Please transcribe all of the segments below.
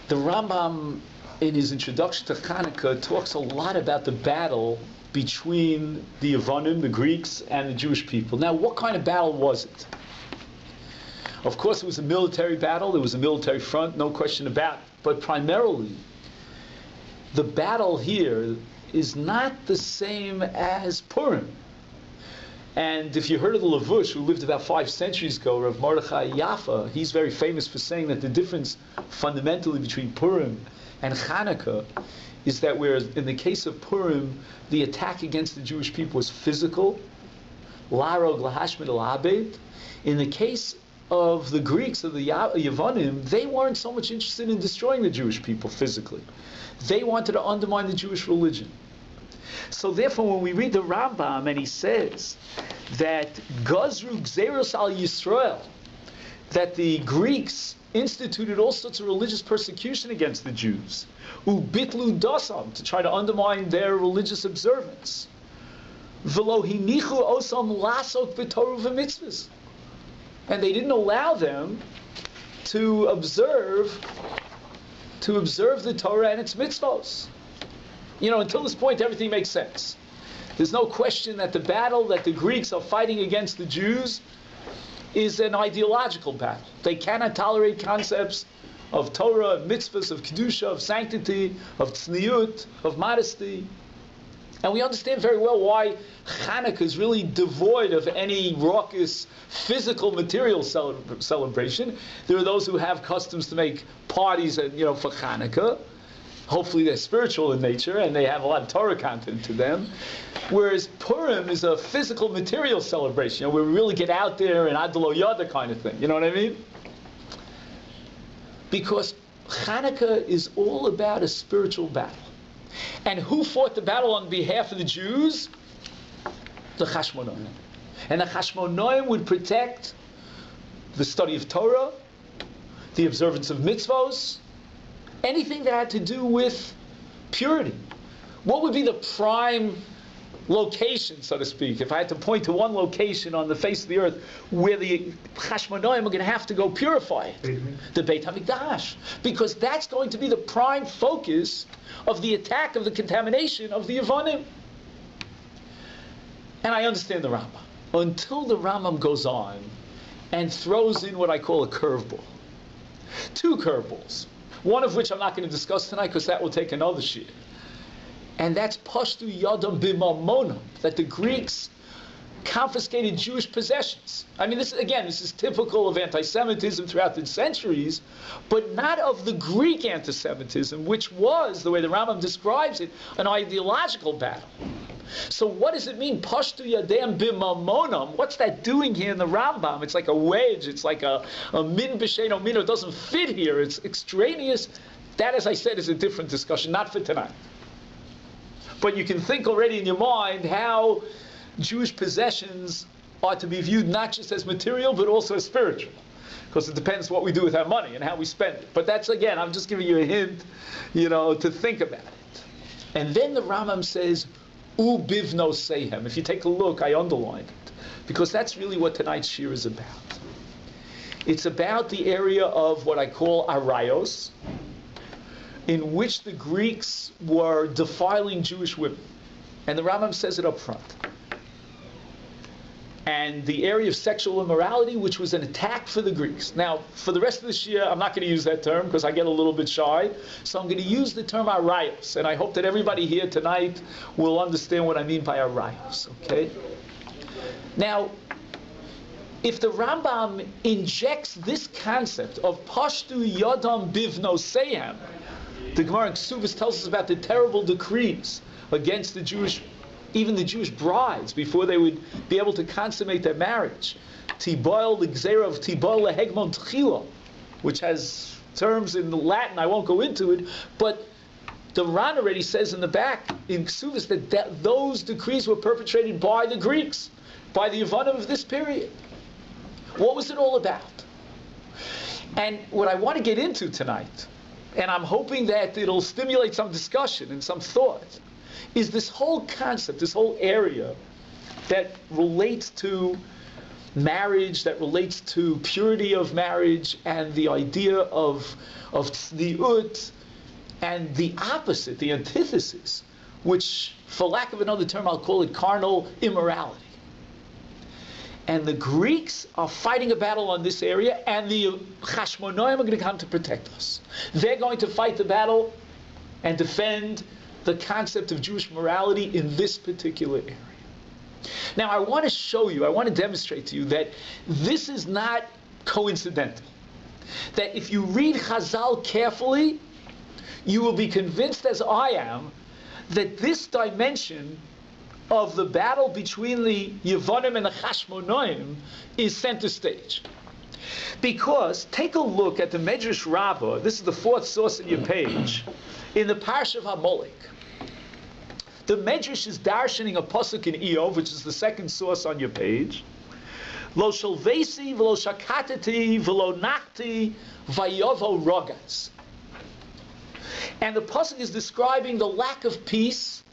The Rambam, in his introduction to Chanukah, talks a lot about the battle between the Yevonim, the Greeks, and the Jewish people. Now, what kind of battle was it? Of course, it was a military battle. There was a military front, no question about it. But primarily, the battle here is not the same as Purim. And if you heard of the Lavush, who lived about 5 centuries ago, Rav Mordechai Yaffa, he's very famous for saying that the difference fundamentally between Purim and Chanukah is that whereas in the case of Purim, the attack against the Jewish people was physical, larog lahashmid al-abed. In the case of the Greeks, of the Yevonim, they weren't so much interested in destroying the Jewish people physically. They wanted to undermine the Jewish religion. So therefore, when we read the Rambam and he says that Gazru Gzeros al Yisrael, that the Greeks instituted all sorts of religious persecution against the Jews, ubitlu dasam, to try to undermine their religious observance, v'lo hinichu osam lasok b'torah v'mitzvahs, and they didn't allow them to observe the Torah and its mitzvos. You know, until this point, everything makes sense. There's no question that the battle that the Greeks are fighting against the Jews is an ideological battle. They cannot tolerate concepts of Torah, of mitzvahs, of kedusha, of sanctity, of tzniut, of modesty. And we understand very well why Chanukah is really devoid of any raucous physical material celebration. There are those who have customs to make parties, for Chanukah. Hopefully they're spiritual in nature and they have a lot of Torah content to them. Whereas Purim is a physical material celebration, where we really get out there and Adlo Yada kind of thing. You know what I mean? Because Chanukah is all about a spiritual battle. And who fought the battle on behalf of the Jews? The Chashmonaim. And the Chashmonaim would protect the study of Torah, the observance of mitzvos, anything that had to do with purity. What would be the prime location, so to speak, if I had to point to one location on the face of the earth where the Chashmonaim are going to have to go purify it? The Beit Midrash. Because that's going to be the prime focus of the attack, of the contamination of the Yevonim. And I understand the Rambam. Until the Rambam goes on and throws in what I call a curveball. 2 curveballs. One of which I'm not going to discuss tonight because that will take another shir. And that's Pashtu Yadam B'Mamonam, that the Greeks confiscated Jewish possessions. I mean, this is typical of anti-Semitism throughout the centuries, but not of the Greek anti-Semitism, which was, the way the Rambam describes it, an ideological battle. So what does it mean, Pashtu Yadam B'Mamonam? What's that doing here in the Rambam? It's like a wedge, it's like a min b'sheino min. It doesn't fit here, it's extraneous. That, as I said, is a different discussion, not for tonight. But you can think already in your mind how Jewish possessions are to be viewed not just as material, but also as spiritual. Because it depends what we do with our money and how we spend it. But that's, again, I'm just giving you a hint, to think about it. And then the Rambam says, U bivno sehem. If you take a look, I underlined it. Because that's really what tonight's shir is about. It's about the area of what I call arayos, in which the Greeks were defiling Jewish women. And the Rambam says it up front. And the area of sexual immorality, which was an attack for the Greeks. Now, for the rest of this year, I'm not going to use that term because I get a little bit shy. So I'm going to use the term arayos. And I hope that everybody here tonight will understand what I mean by arayos, okay? Now, if the Rambam injects this concept of Pashtu Yadam Bivno Seyam, the Gemara in Ksubis tells us about the terrible decrees against the Jewish, even the Jewish brides, before they would be able to consummate their marriage. Tiboil the Gzera of Tiboil Lehegmon Tchila, which has terms in the Latin, I won't go into it, but the Ran already says in the back in Ksubis that those decrees were perpetrated by the Greeks, by the Yevonim of this period. What was it all about? And what I want to get into tonight, and I'm hoping that it'll stimulate some discussion and some thought, is this whole concept, this whole area that relates to marriage, that relates to purity of marriage and the idea of tzniut, and the opposite, the antithesis, which, for lack of another term, I'll call it carnal immorality. And the Greeks are fighting a battle on this area, and the Chashmonoim are going to come to protect us. They're going to fight the battle and defend the concept of Jewish morality in this particular area. Now, I want to show you, I want to demonstrate to you that this is not coincidental. That if you read Chazal carefully, you will be convinced, as I am, that this dimension of the battle between the Yevonim and the Chashmonoim is center stage. Because, take a look at the Midrash Rabbah, this is the fourth source in your page, in the Parsha of Amalek. The Midrash is darshaning a pasuk in Eov, which is the second source on your page. Lo shalvesi v'lo shakatati v'lo nachti vayovo rogas. And the pasuk is describing the lack of peace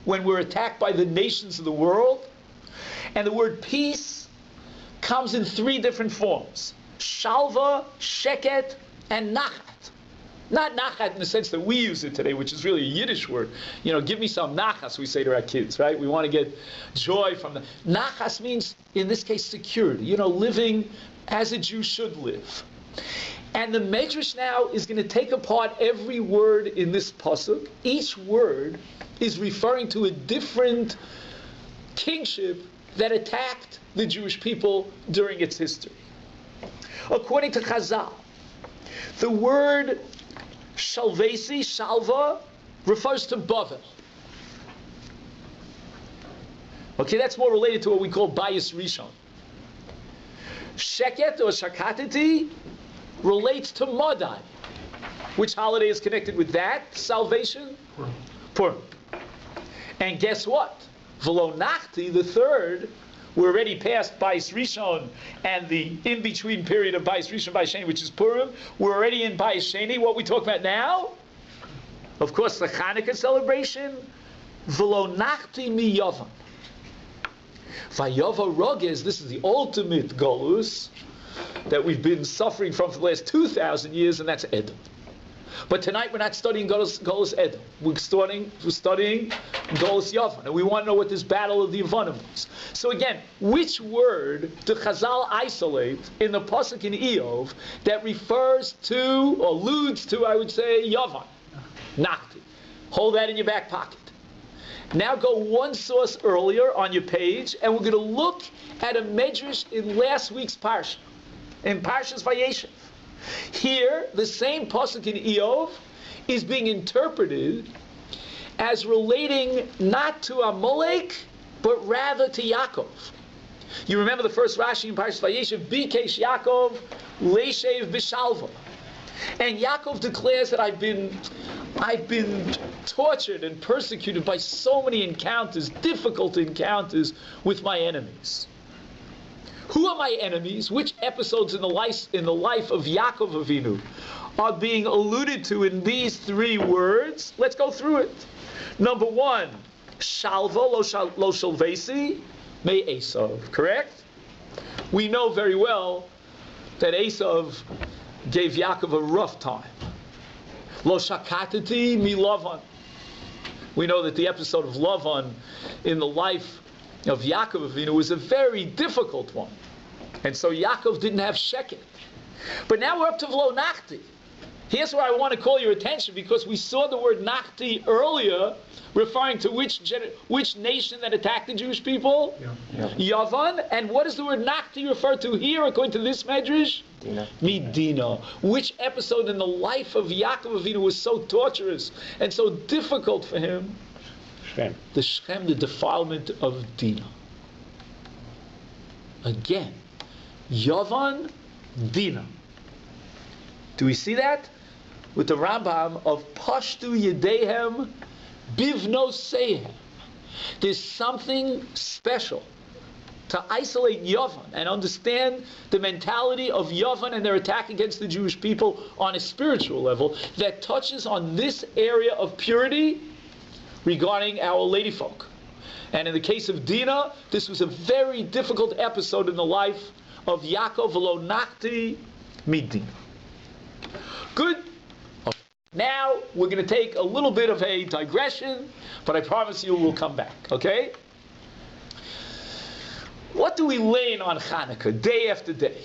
when we're attacked by the nations of the world. And the word peace comes in three different forms: shalva, sheket, and nachat. Not nachat in the sense that we use it today, which is really a Yiddish word. You know, give me some nachas, we say to our kids, right? We want to get joy from the... Nachas means, in this case, security. You know, living as a Jew should live. And the Midrash now is going to take apart every word in this pasuk. Each word is referring to a different kingship that attacked the Jewish people during its history. According to Chazal, the word shalvesi, shalva, refers to Bavel. Okay, that's more related to what we call Bayis Rishon. Sheket or Shakatati relates to Madai. Which holiday is connected with that salvation? Purim. And guess what? V'lo nachti, the third, we're already past Bayis Rishon and the in-between period of Bayis Rishon, Bayis Sheni, which is Purim. We're already in Bayis Sheni. What we talk about now? Of course, the Chanukah celebration. V'lo nachti mi Yavan. Vayova Roges, this is the ultimate Golus that we've been suffering from for the last 2,000 years, and that's Edom. But tonight we're not studying Golus Edom. We're studying Golus Yavan, and we want to know what this battle of the Yevonim was. So again, which word do Chazal isolate in the pasuk in Eov that refers to, or alludes to, I would say, Yavan? Nachti. Hold that in your back pocket. Now go one source earlier on your page, and we're going to look at a Midrash in last week's Parsha, in Parshas Vayeshev. Here, the same pasuk in Eov is being interpreted as relating not to Amalek, but rather to Yaakov. You remember the first Rashi in Parshas Vayeshev, Bikesh Yaakov, Leishev Bishalva. And Yaakov declares that I've been tortured and persecuted by so many encounters, difficult encounters with my enemies. Who are my enemies? Which episodes in the life of Yaakov Avinu are being alluded to in these three words? Let's go through it. Number one, Shalva lo shalvesi me Esav. Correct? We know very well that Esav gave Yaakov a rough time. Lo shakatati mi Lavan. We know that the episode of Lavan in the life of Yaakov Avinu was a very difficult one. And so Yaakov didn't have sheket. But now we're up to V'lo Nachti. Here's where I want to call your attention, because we saw the word Nachti earlier, referring to which nation that attacked the Jewish people? Yeah. Yavan. And what does the word Nachti refer to here, according to this Midrash? Medina. Which episode in the life of Yaakov Avinu was so torturous and so difficult for him? Shem. The defilement of Dinah. Again, Yavan, Dinah. Do we see that? With the Rambam of Pashtu Yedehem Bivno Sehem. There's something special to isolate Yavan and understand the mentality of Yavan and their attack against the Jewish people on a spiritual level that touches on this area of purity regarding our ladyfolk. And in the case of Dinah, this was a very difficult episode in the life of Yaakov v'lo nachti midin. Good. Okay. Now we're going to take a little bit of a digression, but I promise you we'll come back. Okay? What do we learn on Chanukah day after day?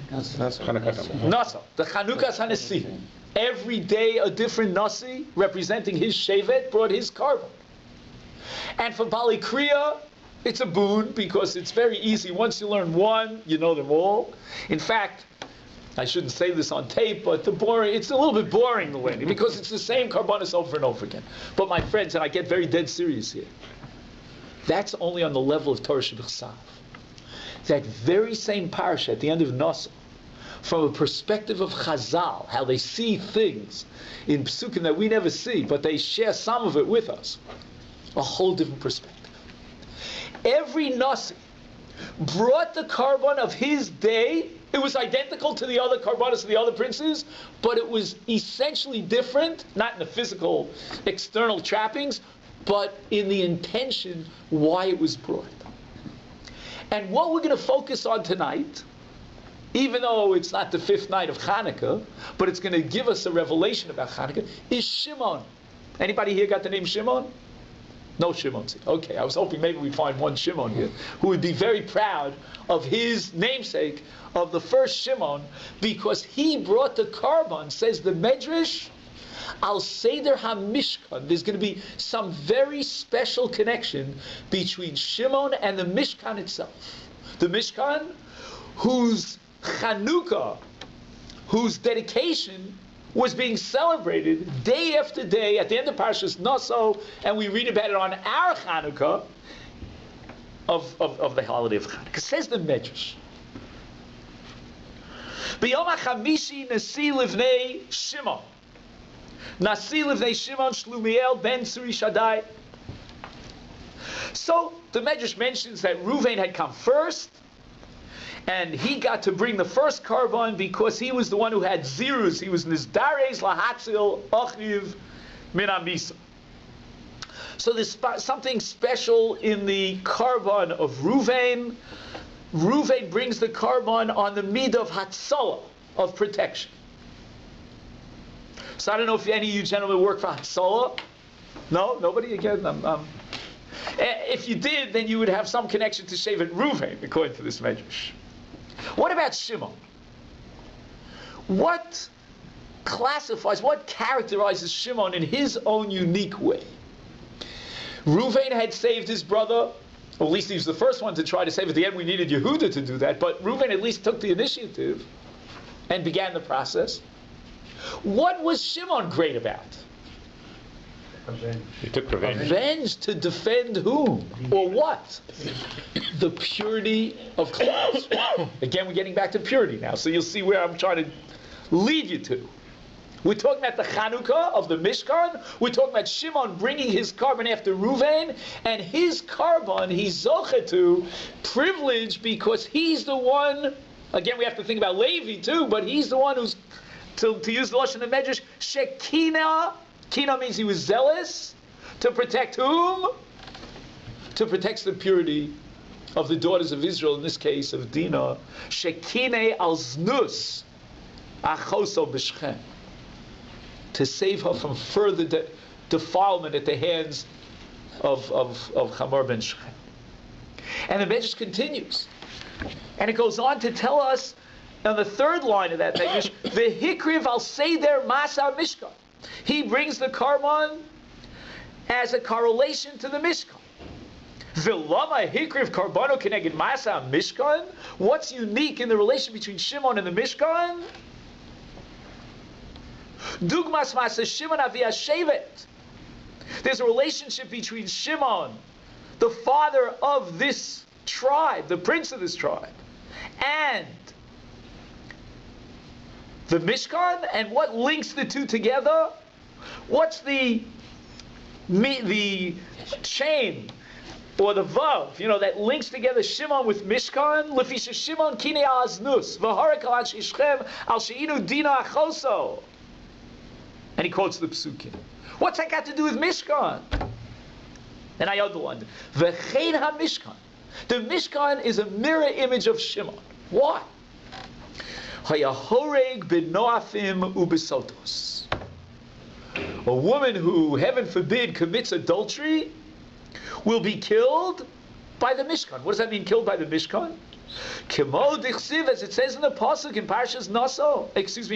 Nasa. The Chanukas Hanesi. Every day a different Nasi representing his Shevet brought his carbon. And for Bali Kriya, it's a boon because it's very easy. Once you learn one, you know them all. In fact, I shouldn't say this on tape, but it's a little bit boring the learning because it's the same karbanis over and over again. But my friends, and I get very dead serious here, that's only on the level of Torah Shebechsav. That very same parsha at the end of Nasa, from a perspective of Chazal, how they see things in psukim that we never see, but they share some of it with us, a whole different perspective. Every Nasi brought the carbon of his day. It was identical to the other carbonas of the other princes, but it was essentially different, not in the physical external trappings, but in the intention why it was brought. And what we're going to focus on tonight, even though it's not the fifth night of Chanukah, but it's going to give us a revelation about Chanukah, is Shimon. Anybody here got the name Shimon? No Shimon. Okay, I was hoping maybe we'd find one Shimon here who would be very proud of his namesake, of the first Shimon, because he brought the carbon, says the Midrash, Al Seder HaMishkan. There's going to be some very special connection between Shimon and the Mishkan itself. The Mishkan, whose chanukah, whose dedication was being celebrated day after day at the end of Parshas Naso, and we read about it on our Chanukah of the holiday of Chanukah. Says the Midrash, B'yom HaChamishi Nasi Livnei Shimon. Nasi Livnei Shimon Shlumiel ben Suri Shaddai. So the Midrash mentions that Reuven had come first, and he got to bring the first carbon because he was the one who had zirus. He was nizdares lahatzil achiv min hamisa. So there's something special in the carbon of Reuven. Reuven brings the carbon on the mid of hatzalah, of protection. So I don't know if any of you gentlemen work for hatzalah. No? Nobody? Again? If you did, then you would have some connection to Shevet Reuven, according to this Midrash. What about Shimon? What classifies, what characterizes Shimon in his own unique way? Reuven had saved his brother, or at least he was the first one to try to save. At the end we needed Yehuda to do that, but Reuven at least took the initiative and began the process. What was Shimon great about? He took revenge. Revenge to defend whom? Or what? The purity of clothes. Again, we're getting back to purity now, so you'll see where I'm trying to lead you to. We're talking about the Chanukah of the Mishkan. We're talking about Shimon bringing his carbon after Reuven, and his carbon, he's zoche to, privileged because he's the one, again we have to think about Levi too, but he's the one who's, to use the Lashon of Medrash, Shekina. Kina means he was zealous to protect whom? To protect the purity of the daughters of Israel, in this case of Dinah. Shekine al znus achoso b'shchem. To save her from further defilement at the hands of Hamor ben Shechem. And the Midrash continues. And it goes on to tell us, on the third line of that Midrash, V'hikriv al seder masa mishkan. He brings the carbon as a correlation to the Mishkan. V'lama hikriv karbano keneged masa Mishkan. What's unique in the relation between Shimon and the Mishkan? Dugmas masa Shimon avi hashevet. There's a relationship between Shimon, the father of this tribe, the prince of this tribe, and the Mishkan, and what links the two together? What's the chain or the vav, that links together Shimon with Mishkan? Lefisha Shimon kine aznus v'harek al shechem al sheinu dina achoso. And he quotes the psukim. What's that got to do with Mishkan? And I underlined it. V'chein ha-mishkan. The Mishkan is a mirror image of Shimon. Why? Hayahoreg b'noafim u'besotos. A woman who, heaven forbid, commits adultery will be killed by the Mishkan. What does that mean, killed by the Mishkan? Kimo dichsiv, as it says in the pasuk in Parshas in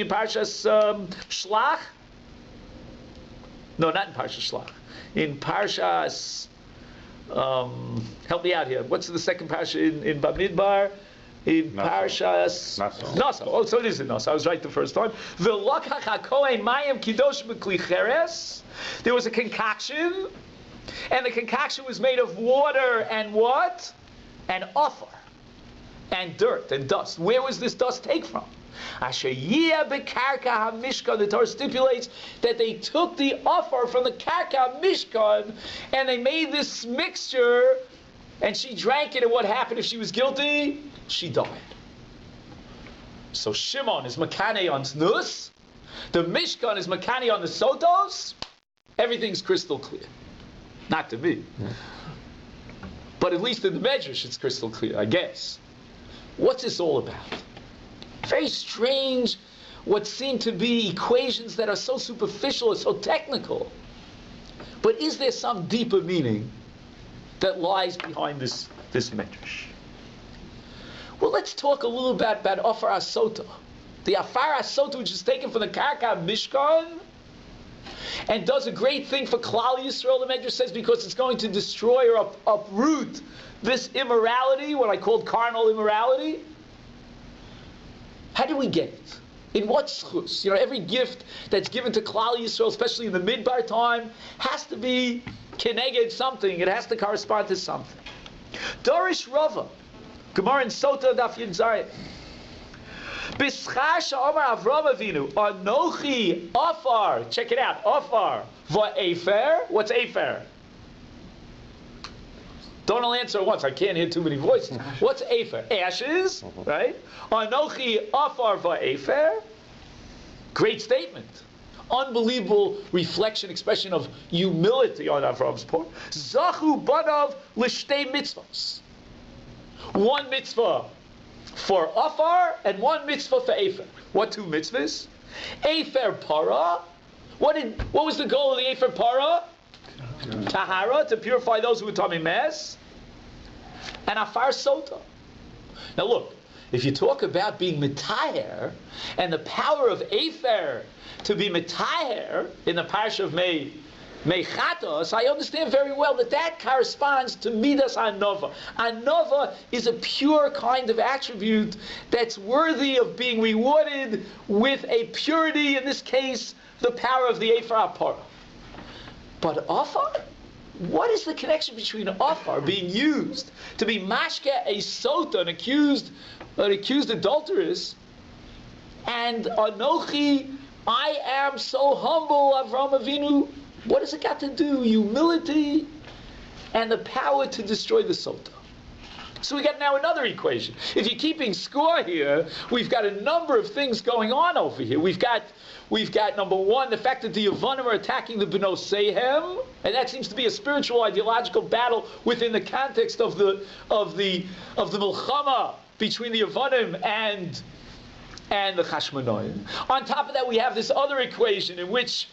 Parshas Shlach. No, not in Parshas Shlach. In Parshas, help me out here. What's the second parsha in Bamidbar? In Parshas Naso. Oh, so it is in Naso. I was right the first time. There was a concoction, and the concoction was made of water and what? And offer, and dirt and dust. Where was this dust take from? The Torah stipulates that they took the offer from the karka mishkan, and they made this mixture, and she drank it, and what happened if she was guilty? She died. So Shimon is makane on znus, the Mishkan is makane on the sotos. Everything's crystal clear. Not to me. But at least in the Midrash it's crystal clear, I guess. What's this all about? Very strange, what seem to be equations that are so superficial or so technical. But is there some deeper meaning that lies behind this Midrash? Well, let's talk a little bit about Afar Asota. The Afar Asota, which is taken from the Karka Mishkan, and does a great thing for Klal Yisrael, the Midrash says, because it's going to destroy or uproot this immorality, what I called carnal immorality. How do we get it? In what schus? Every gift that's given to Klal Yisrael, especially in the Midbar time, has to be keneged something. It has to correspond to something. Dorish Rava, Gemara in Sota Daf Yud Zayin. B'schar she'omar Avram Avinu, Anochi Afar. Check it out, Afar va'efer. What's efer? Don't all answer at once. I can't hear too many voices. What's efer? Ashes, right? Anochi Afar va'efer. Great statement. Unbelievable reflection, expression of humility on Avram's part. Zachu banav l'shtei mitzvahs. One mitzvah for Afar and one mitzvah for Efer. What two mitzvahs? Efer para. What was the goal of the Efer para? Tahara, to purify those who were tummy mess. And Afar sota. Now look, if you talk about being mitaher and the power of Efer to be mitaher in the parsha of Mechatos, I understand very well that corresponds to Midas Anova. Anova is a pure kind of attribute that's worthy of being rewarded with a purity, in this case, the power of the Efer Apara. But Afar? What is the connection between Afar being used to be mashke a sota, an accused adulteress, and Anochi, I am so humble, Avram Avinu? What has it got to do? Humility and the power to destroy the sota. So we got now another equation. If you're keeping score here, we've got a number of things going on over here. We've got number one, the fact that the Yevonim are attacking the B'no Sehem, and that seems to be a spiritual, ideological battle within the context of the Milchama between the Yevonim and the Chashmonaim. On top of that, we have this other equation in which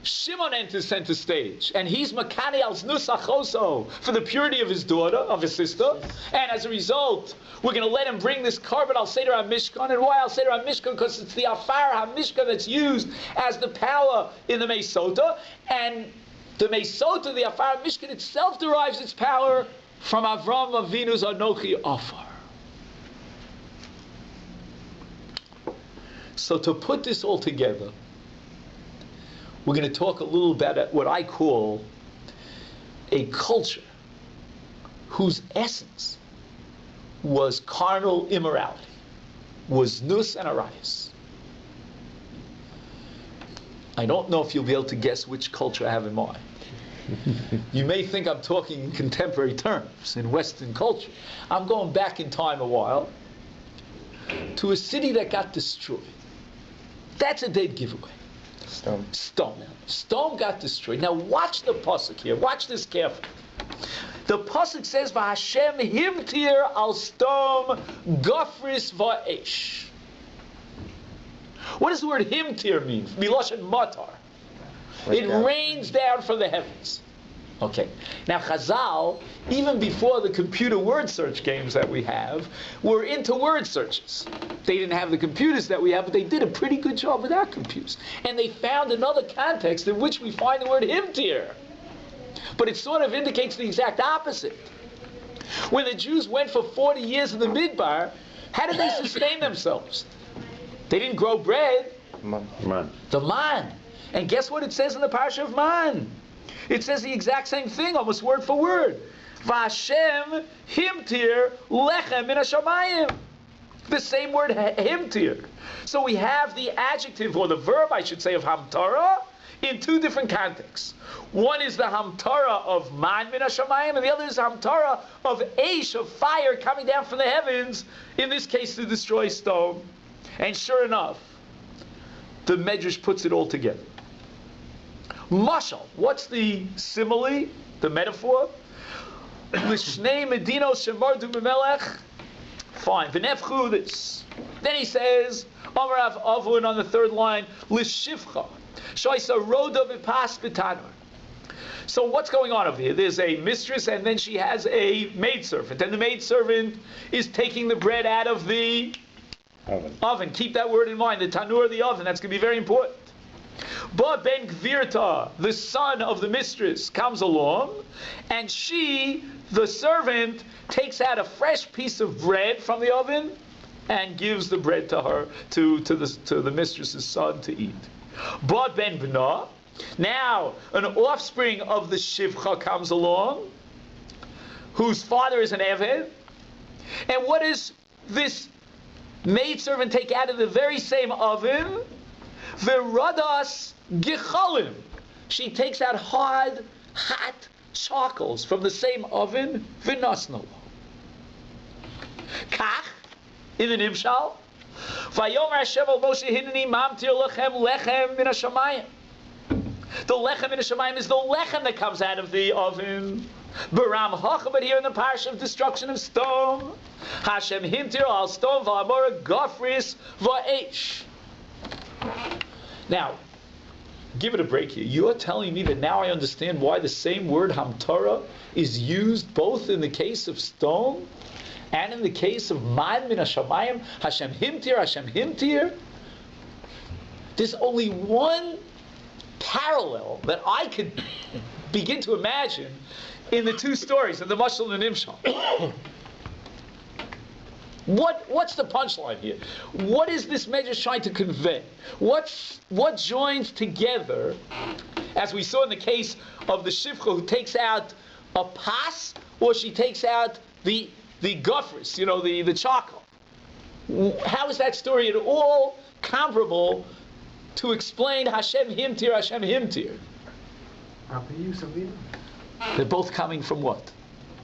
Shimon enters center stage, and he's makane al znus achoso for the purity of his daughter, of his sister, and as a result, we're going to let him bring this carbon al seder ha-mishkan. And why al seder ha-mishkan? Because it's the afar ha-mishkan that's used as the power in the Meisota, and the Meisota, the afar ha-mishkan itself derives its power from Avram Avinu's Anochi Afar. So to put this all together, we're going to talk a little about what I call a culture whose essence was carnal immorality, was nus and arayos. I don't know if you'll be able to guess which culture I have in mind. You may think I'm talking in contemporary terms, in Western culture. I'm going back in time a while to a city that got destroyed. That's a dead giveaway. Stone got destroyed. Now watch the pasuk here. Watch this carefully. The pasuk says, "V'Hashem himtir al stom gofris va'esh." What does the word himtir mean? Miloshen matar. It rains down from the heavens. Okay. Now Chazal, even before the computer word search games that we have, were into word searches. They didn't have the computers that we have, but they did a pretty good job without computers. And they found another context in which we find the word himtir. But it sort of indicates the exact opposite. When the Jews went for 40 years in the Midbar, how did they sustain themselves? They didn't grow bread. Man. The man. And guess what it says in the parasha of Man? It says the exact same thing, almost word for word. Vashem himtir lechem min hashamayim. The same word himtir. So we have the adjective, or the verb, I should say, of hamtara in two different contexts. One is the hamtara of man min hashamayim, and the other is the hamtara of eish, of fire coming down from the heavens, in this case to destroy stone. And sure enough, the Midrash puts it all together. Mashal, what's the simile, the metaphor? L'shnei medinos shemardu b'melech. Fine, v'nefchu this. Then he says, Amarav Avun on the third line, l'shivcha, shoysa roda v'pas b'tanur. So what's going on over here? There's a mistress and then she has a maidservant. And the maidservant is taking the bread out of the oven. Keep that word in mind, the tanur, the oven. That's going to be very important. But Ben Gvirta, the son of the mistress, comes along, and she, the servant, takes out a fresh piece of bread from the oven and gives the bread to her, to the mistress's son to eat. But Ben Bna, now an offspring of the Shivcha comes along, whose father is an Eved, and what does this maidservant take out of the very same oven? V'radas gichalim. She takes out hard, hot charcoals from the same oven. V'nasno. Kach, in the Nimshal. Vayomer Hashem al Moshe hineni mamtir lechem min hashamayim. The lechem min hashamayim is the lechem that comes out of the oven. Baram hacha, but here in the parish of destruction of stone. Hashem himtir al stone v'amora gofris va'esh. Now, give it a break here. You're telling me that now I understand why the same word hamtara is used both in the case of stone and in the case of man min hashamayim, Hashem himtir, Hashem himtir. There's only one parallel that I could begin to imagine in the two stories, in the Mashal and the Nimshal. What's the punchline here? What is this Midrash trying to convey? What joins together, as we saw in the case of the Shivcha who takes out a pas, or she takes out the gofris, the charcoal? How is that story at all comparable to explain Hashem himtir, Hashem himtir? They're both coming from what?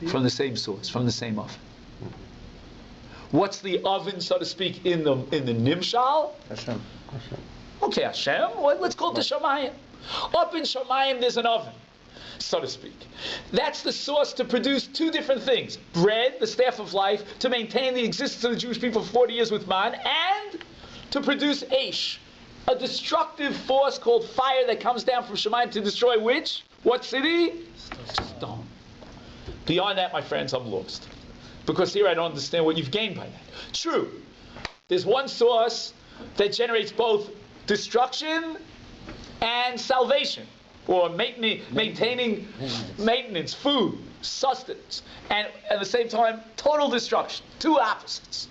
From the same source, from the same oven. What's the oven, so to speak, in the Nimshal? Hashem. Okay, Hashem. Let's call it the Shamayim. Up in Shamayim, there's an oven, so to speak. That's the source to produce two different things: bread, the staff of life, to maintain the existence of the Jewish people for 40 years with man, and to produce Eish, a destructive force called fire that comes down from Shamayim to destroy which? What city? Stone. Beyond that, my friends, I'm lost. Because here I don't understand what you've gained by that. True, there's one source that generates both destruction and salvation, or maintaining maintenance, food, sustenance, and at the same time, total destruction. Two opposites.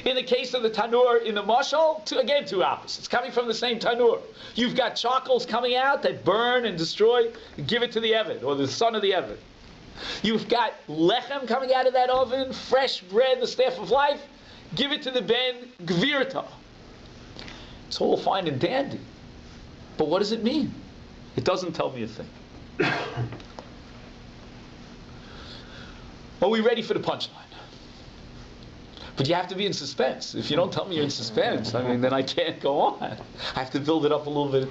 In the case of the tanur in the mashal, again two opposites, coming from the same tanur. You've got charcoals coming out that burn and destroy, and give it to the Eved, or the son of the Eved. You've got lechem coming out of that oven, fresh bread, the staff of life, give it to the Ben Gvirta. It's all fine and dandy. But what does it mean? It doesn't tell me a thing. Are we ready for the punchline? But you have to be in suspense. If you don't tell me you're in suspense, then I can't go on. I have to build it up a little bit,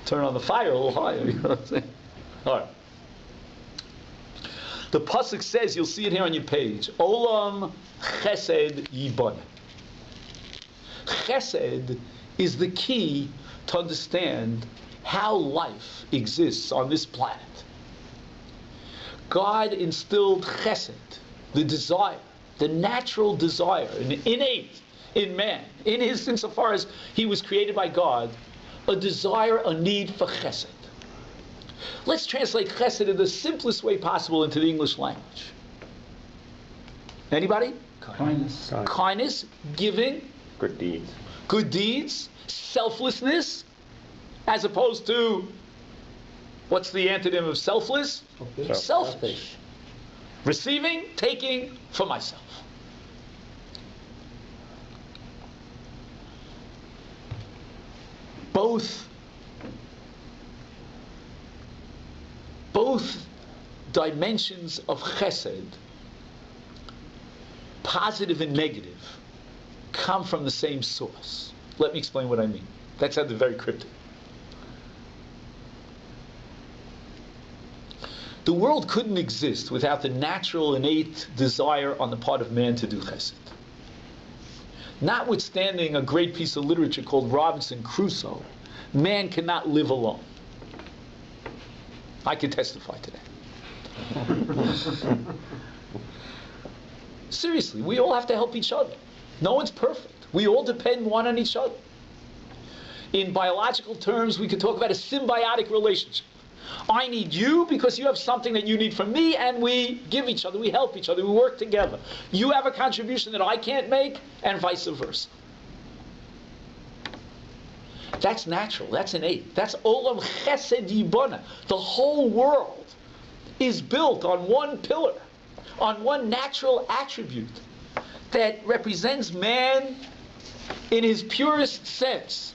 turn on the fire a little higher, you know what I'm saying? All right. The pasuk says, you'll see it here on your page, Olam Chesed Yibon. Chesed is the key to understand how life exists on this planet. God instilled chesed, the desire, the natural desire, innate in man, insofar as he was created by God, a desire, a need for chesed. Let's translate chesed in the simplest way possible into the English language. Anybody? Kindness. Kindness, giving. Good deeds. Good deeds, selflessness, as opposed to, what's the antonym of selfless? Selfish. Receiving, taking for myself. Both dimensions of chesed, positive and negative, come from the same source. Let me explain what I mean. That sounded very cryptic. The world couldn't exist without the natural, innate desire on the part of man to do chesed. Notwithstanding a great piece of literature called Robinson Crusoe, man cannot live alone. I can testify to that. Seriously, we all have to help each other. No one's perfect. We all depend one on each other. In biological terms, we could talk about a symbiotic relationship. I need you because you have something that you need from me, and we give each other, we help each other, we work together. You have a contribution that I can't make, and vice versa. That's natural, that's innate. That's Olam Chesed Yibona. The whole world is built on one pillar, on one natural attribute that represents man in his purest sense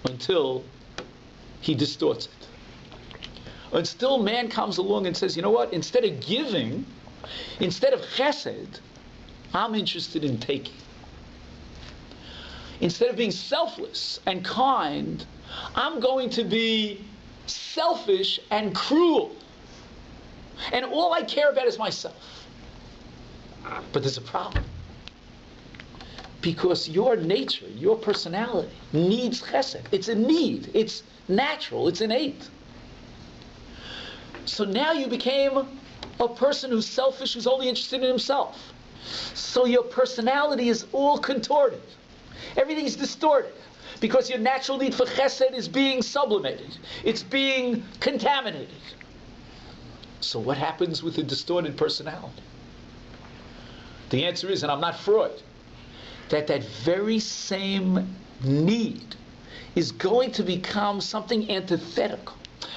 until he distorts it. Until man comes along and says, you know what, instead of giving, instead of chesed, I'm interested in taking. Instead of being selfless and kind, I'm going to be selfish and cruel. And all I care about is myself. But there's a problem. Because your nature, your personality needs chesed. It's a need. It's natural. It's innate. So now you became a person who's selfish, who's only interested in himself. So your personality is all contorted. Everything's distorted. Because your natural need for chesed is being sublimated. It's being contaminated. So what happens with a distorted personality? The answer is, and I'm not Freud, that very same need is going to become something antithetical.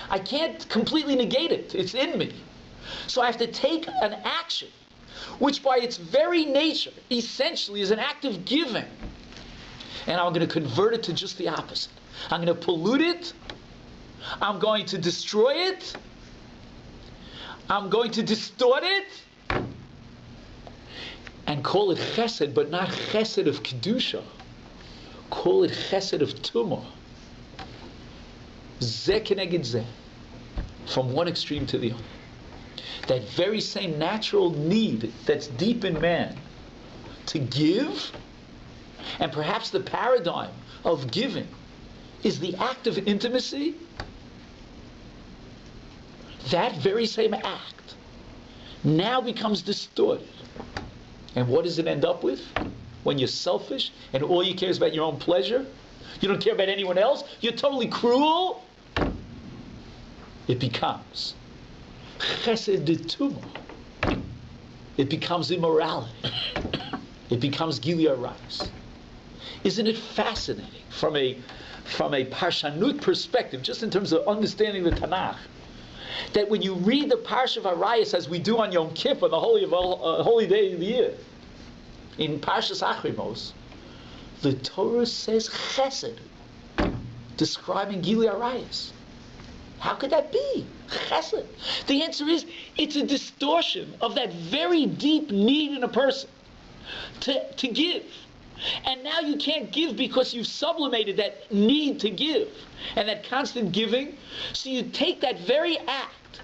I can't completely negate it. It's in me. So I have to take an action, which by its very nature, essentially, is an act of giving. And I'm going to convert it to just the opposite. I'm going to pollute it. I'm going to destroy it. I'm going to distort it. And call it chesed, but not chesed of kedusha. Call it chesed of tumah. Zeh keneged zeh. From one extreme to the other. That very same natural need that's deep in man to give, and perhaps the paradigm of giving is the act of intimacy. That very same act now becomes distorted. And what does it end up with? When you're selfish and all you care is about your own pleasure, you don't care about anyone else, you're totally cruel, it becomes chesed de tumah. It becomes immorality. It becomes gilui arayos. Isn't it fascinating from a parshanut perspective, just in terms of understanding the Tanakh, that when you read the Parsha of Arayos as we do on Yom Kippur, the holy day of the year, in Parshas Achrimos, the Torah says chesed, describing gilui arayos. How could that be? Chesed. The answer is, it's a distortion of that very deep need in a person to give. And now you can't give because you've sublimated that need to give and that constant giving. So you take that very act,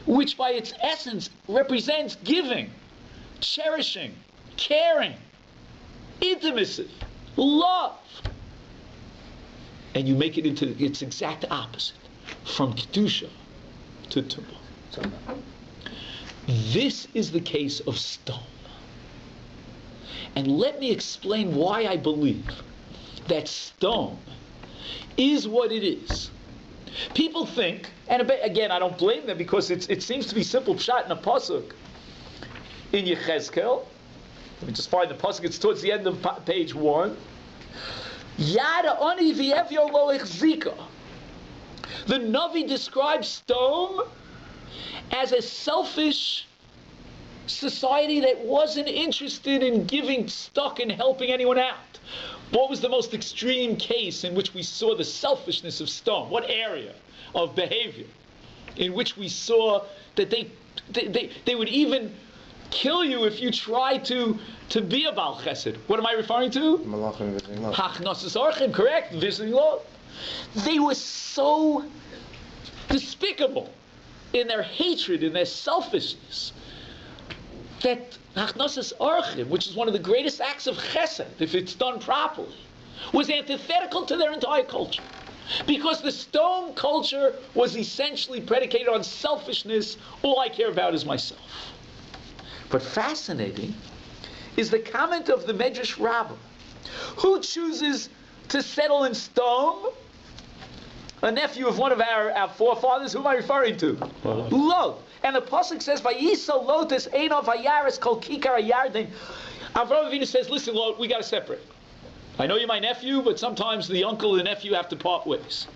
which by its essence represents giving, cherishing, caring, intimacy, love. And you make it into its exact opposite, from Kedusha to Tumah. This is the case of stone. And let me explain why I believe that stone is what it is. People think, and again, I don't blame them, because it seems to be simple pshat in a pasuk in Yechezkel. Let me just find the pasuk. It's towards the end of page 1. Yada oni v'evyo lo echzika. The Navi describes stone as a selfish society that wasn't interested in giving stock and helping anyone out. What was the most extreme case in which we saw the selfishness of stone? What area of behavior in which we saw that they would even kill you if you tried to be a Baal Chesed? What am I referring to? Malachim visiting love. Hachnosas Orchim, correct? Visiting love. They were so despicable in their hatred, in their selfishness, that Hachnosas Orchim, which is one of the greatest acts of Chesed, if it's done properly, was antithetical to their entire culture. Because the stone culture was essentially predicated on selfishness. All I care about is myself. But fascinating is the comment of the Medrash Rabbi. Who chooses to settle in stone? A nephew of one of our forefathers. Who am I referring to? Lot. And the pasuk says, "Vayisa Lotus Eino Vayaris Kol Kikar Yarden." Avraham Avinu says, "Listen, Lot, we got to separate. I know you're my nephew, but sometimes the uncle and the nephew have to part ways.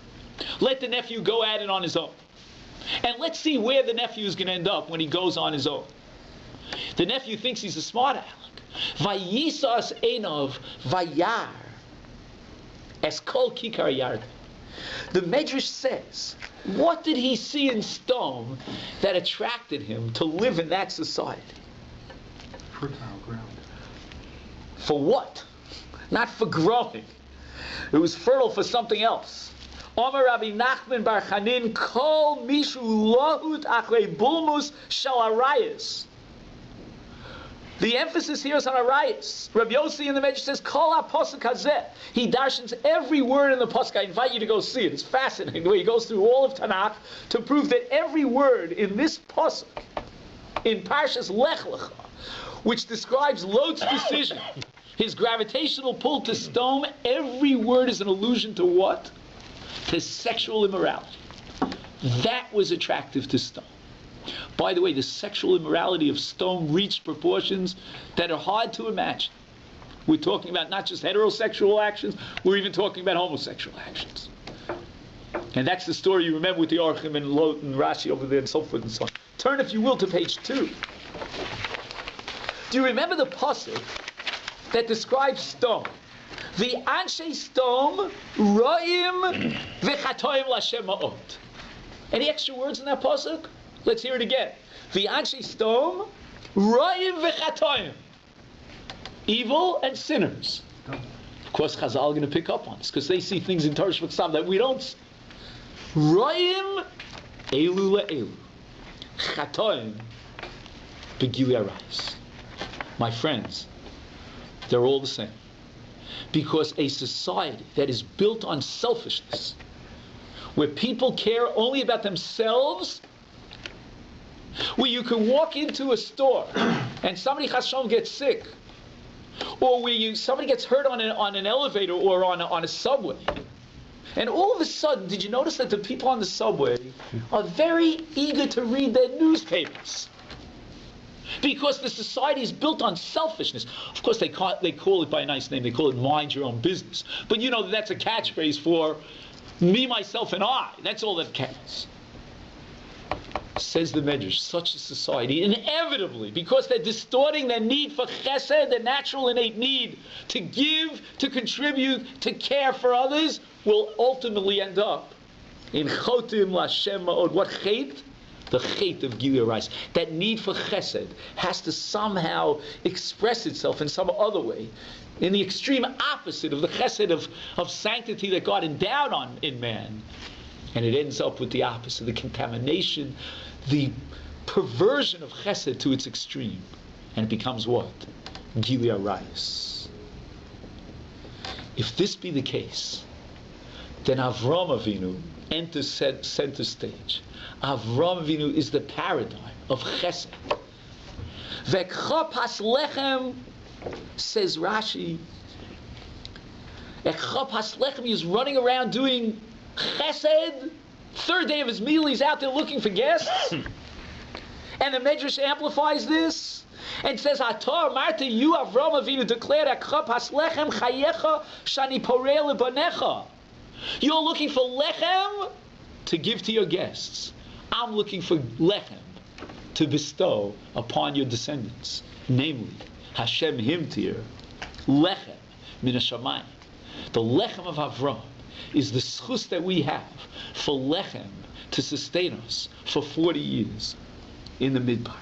Let the nephew go at it on his own, and let's see where the nephew is going to end up when he goes on his own." The nephew thinks he's a smart aleck. Vayisas Enov Vayar Es Kol Kikar Yarden. The Medrash says, what did he see in stone that attracted him to live in that society? Fertile ground. For what? Not for growing. It was fertile for something else. Omer Rabbi Nachman Bar Chanin Kol Mishu Lohut Achrei Bulmus Shel Arayis. The emphasis here is on Arayis. Rabbi Yossi in the Medrash says, Kol HaPosuk Hazeh. He darshans every word in the Posuk. I invite you to go see it. It's fascinating the way he goes through all of Tanakh to prove that every word in this Posuk, in Parshas Lech Lecha, which describes Lot's decision, his gravitational pull to stone, every word is an allusion to what? To sexual immorality. That was attractive to stone. By the way, the sexual immorality of stone reached proportions that are hard to imagine. We're talking about not just heterosexual actions, we're even talking about homosexual actions. And that's the story you remember with the Orchim and Lot and Rashi over there and so forth and so on. Turn, if you will, to page 2. Do you remember the pasuk that describes stone? The Anshe stone, Roim v'chatoim l'Hashem ma'ot. Any extra words in that pasuk? Let's hear it again. The Anshe stone, Roim v'chatoim. Evil and sinners. Of course, Chazal are going to pick up on this because they see things in Torah Shvaksam that we don't see. Roim elu le'elu. Chatoim begili arayis. My friends, they're all the same. Because a society that is built on selfishness, where people care only about themselves, where you can walk into a store and somebody chas v'shalom gets sick, or where somebody gets hurt on an elevator or on a subway, and all of a sudden, did you notice that the people on the subway are very eager to read their newspapers? Because the society is built on selfishness. Of course, they call it by a nice name. They call it mind your own business. But you know that's a catchphrase for me, myself, and I. That's all that counts. Says the Medrash, such a society, inevitably, because they're distorting their need for chesed, their natural innate need to give, to contribute, to care for others, will ultimately end up in chotim l'Hashem ma'od. What chait? The chait of Gili Arayis. That need for chesed has to somehow express itself in some other way, in the extreme opposite of the chesed of sanctity that God endowed in man. And it ends up with the opposite, the contamination, the perversion of chesed to its extreme. And it becomes what? Gili Arayis. If this be the case, then Avram Avinu enters center stage. Avram Avinu is the paradigm of chesed. V'ekcha pas lechem, says Rashi, ekcha pas lechem, he's running around doing chesed. Third day of his meal, he's out there looking for guests. And the Midrash amplifies this and says, Atar Marta, you Avram Avinu declared, ekcha pas lechem chayecha shani porei lebanecha. You're looking for lechem to give to your guests. I'm looking for lechem to bestow upon your descendants. Namely, Hashem Himtir, lechem min hashamayim. The lechem of Avram is the schus that we have for lechem to sustain us for 40 years in the Midbar.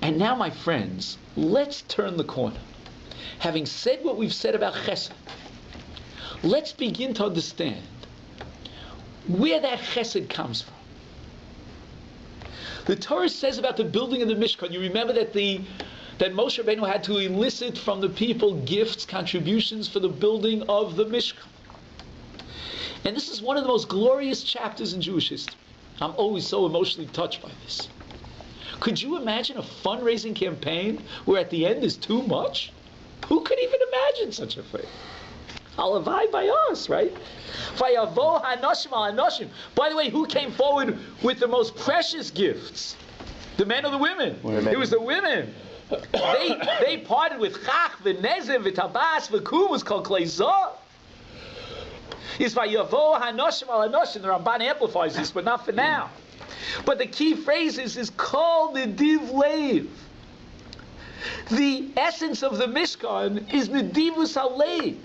And now, my friends, let's turn the corner. Having said what we've said about chesed, let's begin to understand where that chesed comes from. The Torah says about the building of the Mishkan. You remember that that Moshe Rabbeinu had to elicit from the people gifts, contributions for the building of the Mishkan. And this is one of the most glorious chapters in Jewish history. I'm always so emotionally touched by this. Could you imagine a fundraising campaign where at the end is too much? Who could even imagine such a thing? Halavai by us, right? Vayavo hanoshim al hanoshim. By the way, who came forward with the most precious gifts? The men or the women? It was the women. They parted with chach, v'nezem, v'tabas, v'kum was called kleizah. It's vayavo hanoshim al hanoshim. The Ramban amplifies this, but not for now. But the key phrase is called nediv leiv. The essence of the Mishkan is nedivus halev.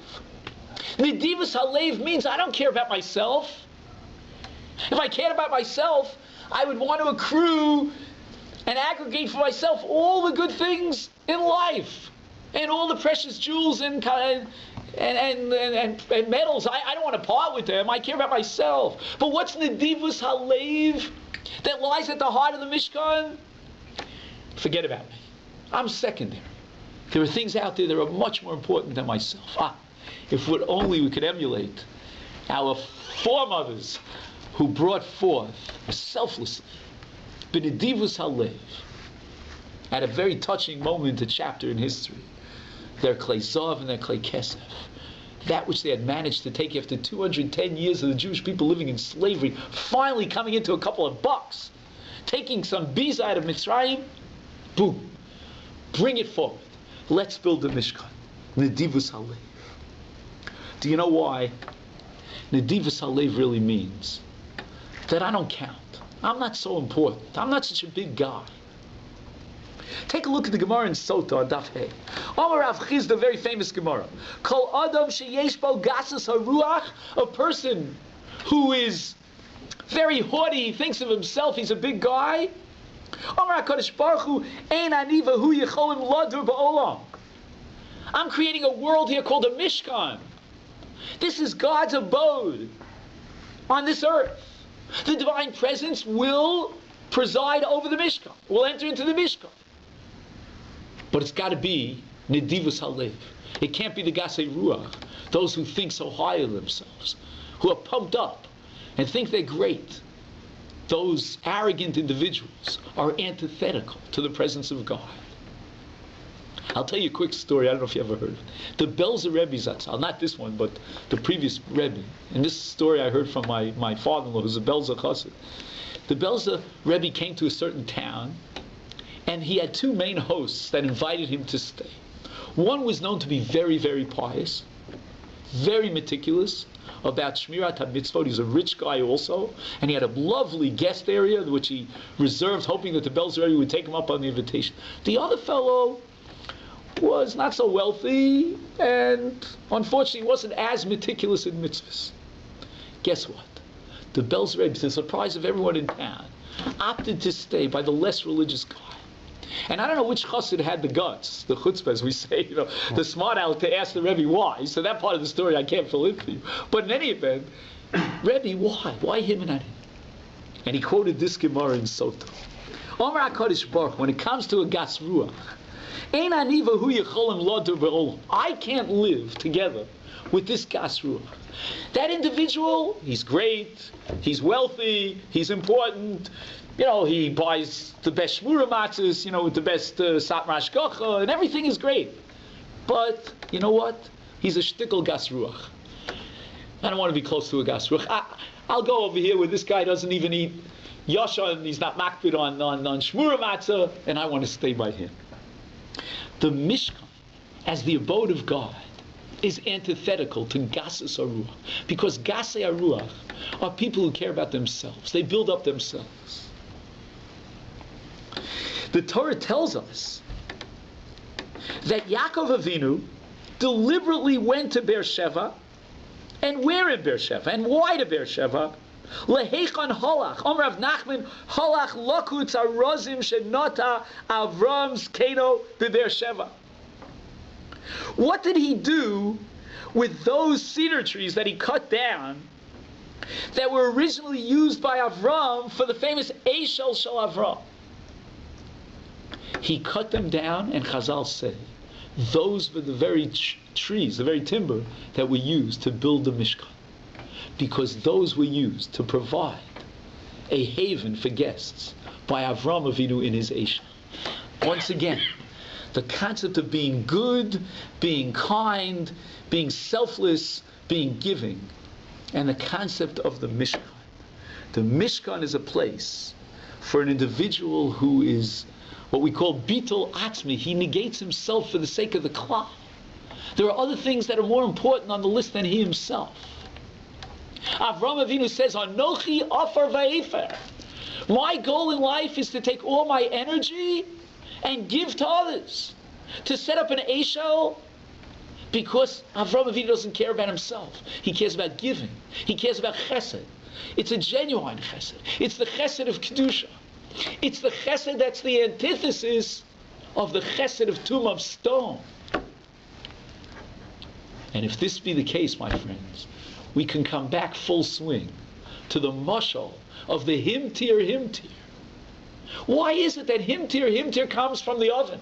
Nedivus halev means I don't care about myself. If I cared about myself, I would want to accrue and aggregate for myself all the good things in life and all the precious jewels and metals. I don't want to part with them. I care about myself. But what's nedivus halev that lies at the heart of the Mishkan? Forget about me. I'm secondary. There are things out there that are much more important than myself. If only we could emulate our foremothers who brought forth selflessly, b'nedivus halev, at a very touching moment, a chapter in history, their klei zav and their klei kesef, that which they had managed to take after 210 years of the Jewish people living in slavery, finally coming into a couple of bucks, taking some biza out of Mitzrayim, boom, bring it forward. Let's build the Mishkan. Nedivus halev. Do you know why? Nedivus halev really means that I don't count. I'm not so important. I'm not such a big guy. Take a look at the Gemara in Sota on Daf Hey. Amar Rav Chiz, the very famous Gemara. Kol adam sheyesh bo gasas haruach, a person who is very haughty, he thinks of himself, he's a big guy. Amar HaKadosh Baruch Hu, ein ani v'hu yecholim ladur ba'olam. I'm creating a world here called a Mishkan. This is God's abode on this earth. The divine presence will preside over the Mishkan, will enter into the Mishkan. But it's got to be Nedivus Halev. It can't be the Gasei Ruach, those who think so high of themselves, who are pumped up and think they're great. Those arrogant individuals are antithetical to the presence of God. I'll tell you a quick story. I don't know if you ever heard of it. The Berzon Rebbe Zatzal, not this one, but the previous Rebbe. And this story I heard from my father-in-law, who's a Berzon Chassid. The Berzon Rebbe came to a certain town, and he had two main hosts that invited him to stay. One was known to be very, very pious, very meticulous about Shmirat HaMitzvot. He's a rich guy also, and he had a lovely guest area which he reserved, hoping that the Berzon Rebbe would take him up on the invitation. The other fellow was not so wealthy, and unfortunately wasn't as meticulous in mitzvahs. Guess what? The Berzon Rebbe, to the surprise of everyone in town, opted to stay by the less religious guy. And I don't know which chassid had the guts, the chutzpah, as we say, the smart aleck, to ask the Rebbe why. So that part of the story I can't fill in for you. But in any event, Rebbe, why? Why him and not him? And he quoted this Gemara in Sota. Omar HaKadosh Baruch, when it comes to a gas ruach, Ein ani v'hu yecholim lodu be'olam. I can't live together with this gas ruach. That individual, he's great, he's wealthy, he's important, he buys the best shmura matzahs, with the best satmar hashgacha, and everything is great. But, you know what? He's a shtickle gas ruach. I don't want to be close to a gas ruach. I'll go over here where this guy doesn't even eat yasha, and he's not makpid on shmura matzah, and I want to stay by him. The Mishkan, as the abode of God, is antithetical to Gasas Aruach, because Gasei Aruach are people who care about themselves. They build up themselves. The Torah tells us that Yaakov Avinu deliberately went to Beersheba, and where in Beersheba, and why to Beersheba? Lehechan holach, Omer Rav Nachman, holach lokutz arozim shenota Avram's keno beBeersheba. What did he do with those cedar trees that he cut down that were originally used by Avram for the famous Eshel Shel Avram? He cut them down, and Chazal say those were the very trees, the very timber that were used to build the Mishkan, because those were used to provide a haven for guests by Avram Avinu in his Eshel. Once again, the concept of being good, being kind, being selfless, being giving, and the concept of the Mishkan. The Mishkan is a place for an individual who is what we call bitul atzmi. He negates himself for the sake of the klal. There are other things that are more important on the list than he himself. Avram Avinu says, Anochi afar va'efer. My goal in life is to take all my energy and give to others, to set up an Eshel, because Avram Avinu doesn't care about himself. He cares about giving. He cares about chesed. It's a genuine chesed. It's the chesed of kedusha. It's the chesed that's the antithesis of the chesed of tomb of stone. And if this be the case, my friends, we can come back full swing to the mashal of the himtir. Why is it that himtir comes from the oven?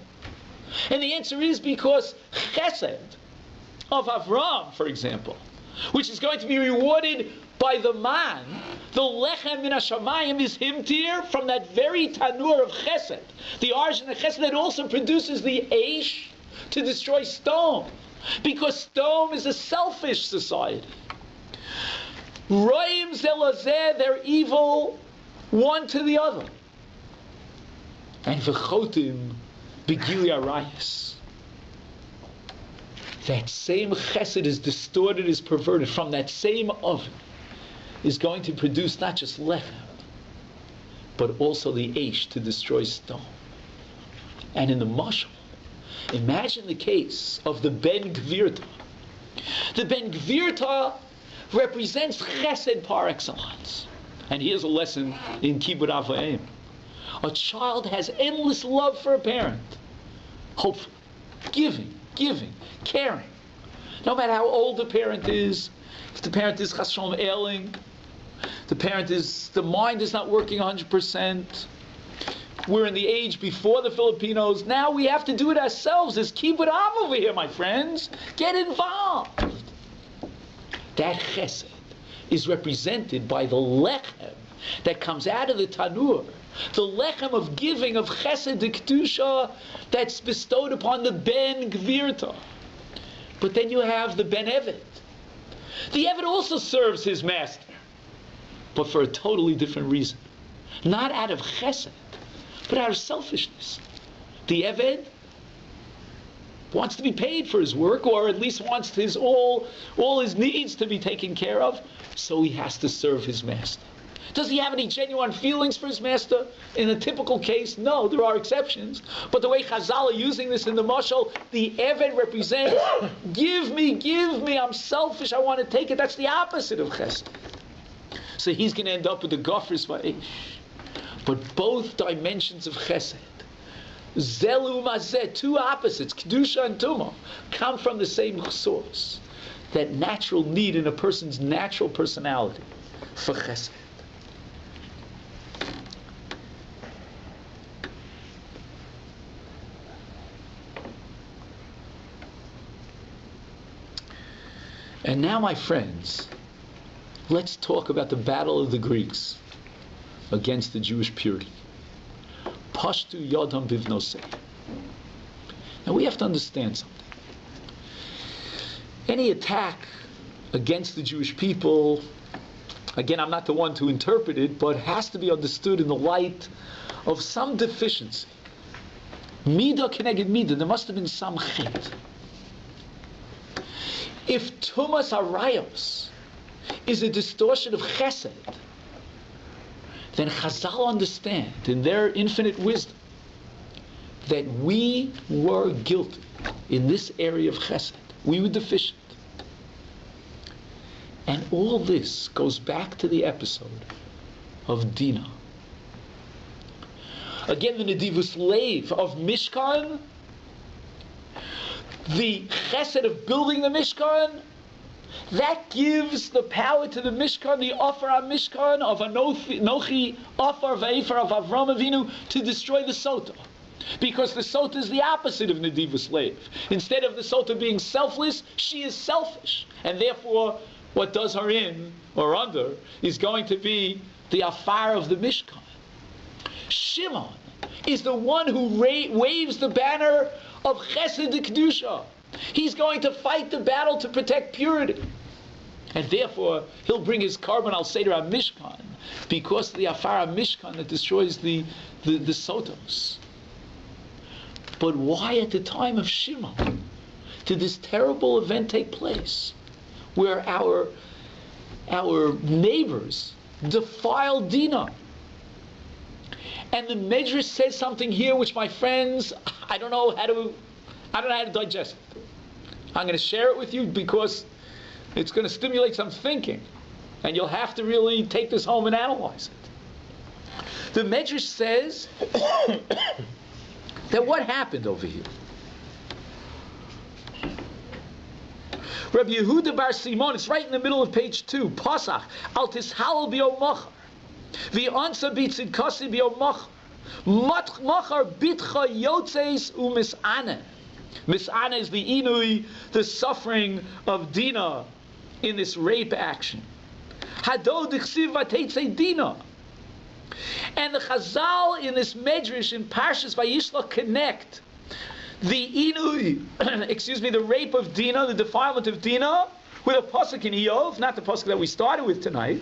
And the answer is because chesed of Avram, for example, which is going to be rewarded by the man, the lechem min hashamayim, is himtir from that very tanur of chesed, the argent of chesed that also produces the eish to destroy stone, because stone is a selfish society. Roim zelazeh, they're evil one to the other. And v'chotim begili arayis. That same chesed is distorted, is perverted. From that same oven is going to produce not just lechem, but also the eish to destroy stone. And in the mashal, imagine the case of the Ben Gvirta. The Ben Gvirta represents chesed par excellence. And here's a lesson in Kibbud Av V'Em. A child has endless love for a parent. Hopefully. Giving, caring. No matter how old the parent is, if the parent is chas v'shalom ailing, the mind is not working 100%. We're in the age before the Filipinos. Now we have to do it ourselves. There's Kibbud Av over here, my friends. Get involved. That chesed is represented by the lechem that comes out of the tanur. The lechem of giving, of chesed de kedusha, that's bestowed upon the Ben Gvirta. But then you have the Ben Eved. The Eved also serves his master, but for a totally different reason. Not out of chesed, but out of selfishness. The Eved wants to be paid for his work, or at least wants his all his needs to be taken care of, so he has to serve his master. Does he have any genuine feelings for his master? In a typical case, no, there are exceptions. But the way Chazal are using this in the mashal, the Eved represents, give me, I'm selfish, I want to take it. That's the opposite of chesed. So he's going to end up with the gofris va'ish. But both dimensions of chesed, zelu mazeh, two opposites, kedusha and tumah, come from the same source. That natural need in a person's natural personality for chesed. And now, my friends, let's talk about the battle of the Greeks against the Jewish purity. Pashtu Yodam Bivnosei. Now we have to understand something. Any attack against the Jewish people, again, I'm not the one to interpret it, but has to be understood in the light of some deficiency. Midah keneged midah, there must have been some chet. If tumas arayos is a distortion of chesed, then Chazal understand in their infinite wisdom that we were guilty in this area of chesed. We were deficient. And all this goes back to the episode of Dinah. Again, the Nedivus Leiv of Mishkan, the chesed of building the Mishkan, that gives the power to the Mishkan, the offer on Mishkan of Anochi, offer Ve'efer of Avram Avinu, to destroy the Sota. Because the Sota is the opposite of Nedivus Leiv. Instead of the Sota being selfless, she is selfish. And therefore, what does her in or under is going to be the afar of the Mishkan. Shimon is the one who waves the banner of Chesed Kedusha. He's going to fight the battle to protect purity. And therefore, he'll bring his carbon al Seder on Mishkan, because the afar Mishkan that destroys the Sotos. But why at the time of Shimon did this terrible event take place, where our neighbors defiled Dinah? And the Midrash says something here which, my friends, I don't know how to digest it. I'm going to share it with you because it's going to stimulate some thinking, and you'll have to really take this home and analyze it. The Midrash says that what happened over here? Rabbi Yehuda Bar Simon, it's right in the middle of page 2. Pasach, al tishalal b'yom machar, v'ansa b'itzid kasi b'yom machar, machar bitcha yotzeis u'mis'aneh. Mis'aneh is the inui, the suffering of Dinah in this rape action. Hado d'chsiv v'teitzei Dinah. And the Chazal in this Medrash in Parshas Vayishlach connect the inui, the rape of Dinah, the defilement of Dinah, with a pasuk in Iyov, not the pasuk that we started with tonight.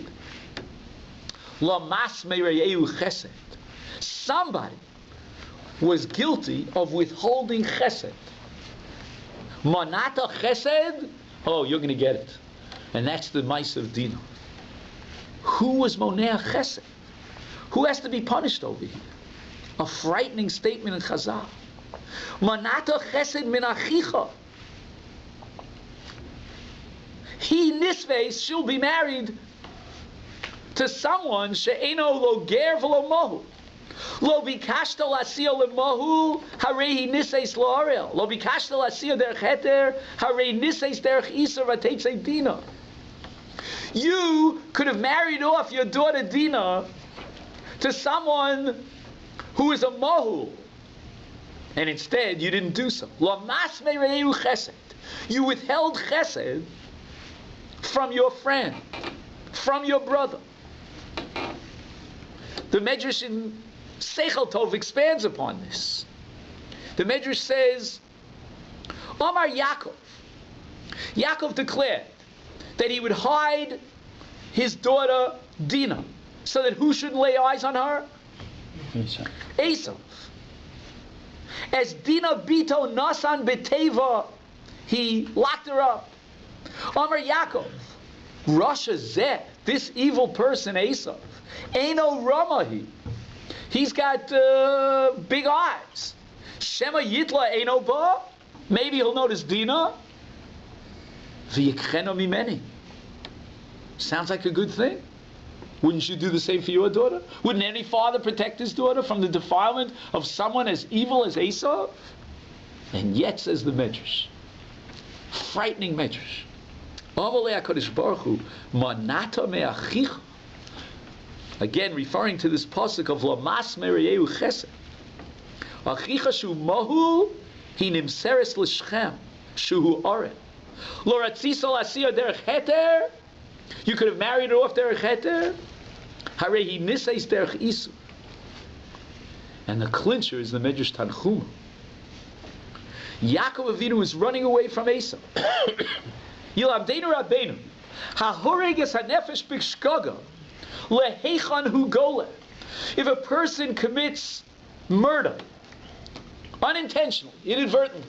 Lamas meirayeu chesed. Somebody was guilty of withholding chesed. Manata chesed, oh, you're going to get it. And that's the mice of Dinah. Who was monea chesed? Who has to be punished over here? A frightening statement in Chazal. Manata chesed min achicha. He nisves, she'll be married to someone she'eno lo ger v'lo mohu. Lo bikashta l'asiya l'mohu, harei niseis l'orel. Lo bikashta l'asiya derech heter, harei niseis derech isa v'teitzei Dinah. You could have married off your daughter Dinah to someone who is a mohu, and instead you didn't do so. Lo mas meireu chesed. You withheld chesed from your friend, from your brother. The Medrash in Seichel Tov expands upon this. The Midrash says, Omar Yaakov. Yaakov declared that he would hide his daughter Dinah, so that who shouldn't lay eyes on her? Esav. As Dinah bito nasan beteva, he locked her up. Omar Yaakov, Rasha zeh, this evil person Esav, Eino Ramahi. He's got big eyes. Shema Yitla Eino Ba. Maybe he'll notice Dinah. V'yikheno mimeni. Sounds like a good thing. Wouldn't you do the same for your daughter? Wouldn't any father protect his daughter from the defilement of someone as evil as Esau? And yet, says the Medrash, frightening Medrash, Amalei HaKadosh Baruch Hu, manata me'achicha. Again, referring to this pasuk of Lamas Meriyeu Chesed. Achicha shu mohu, he nimseres l'shchem, shuhu oren. Lo ratzisa l'asiya derech heter. You could have married her off derech heter. Harehi niseis derech isu. And the clincher is the Midrash Tanchuma. Yaakov Avinu is running away from Esau. Yilabdeinu Rabbeinu. Hahoreges hanefesh b'shkaga lehechan hu gole. If a person commits murder unintentionally, inadvertently,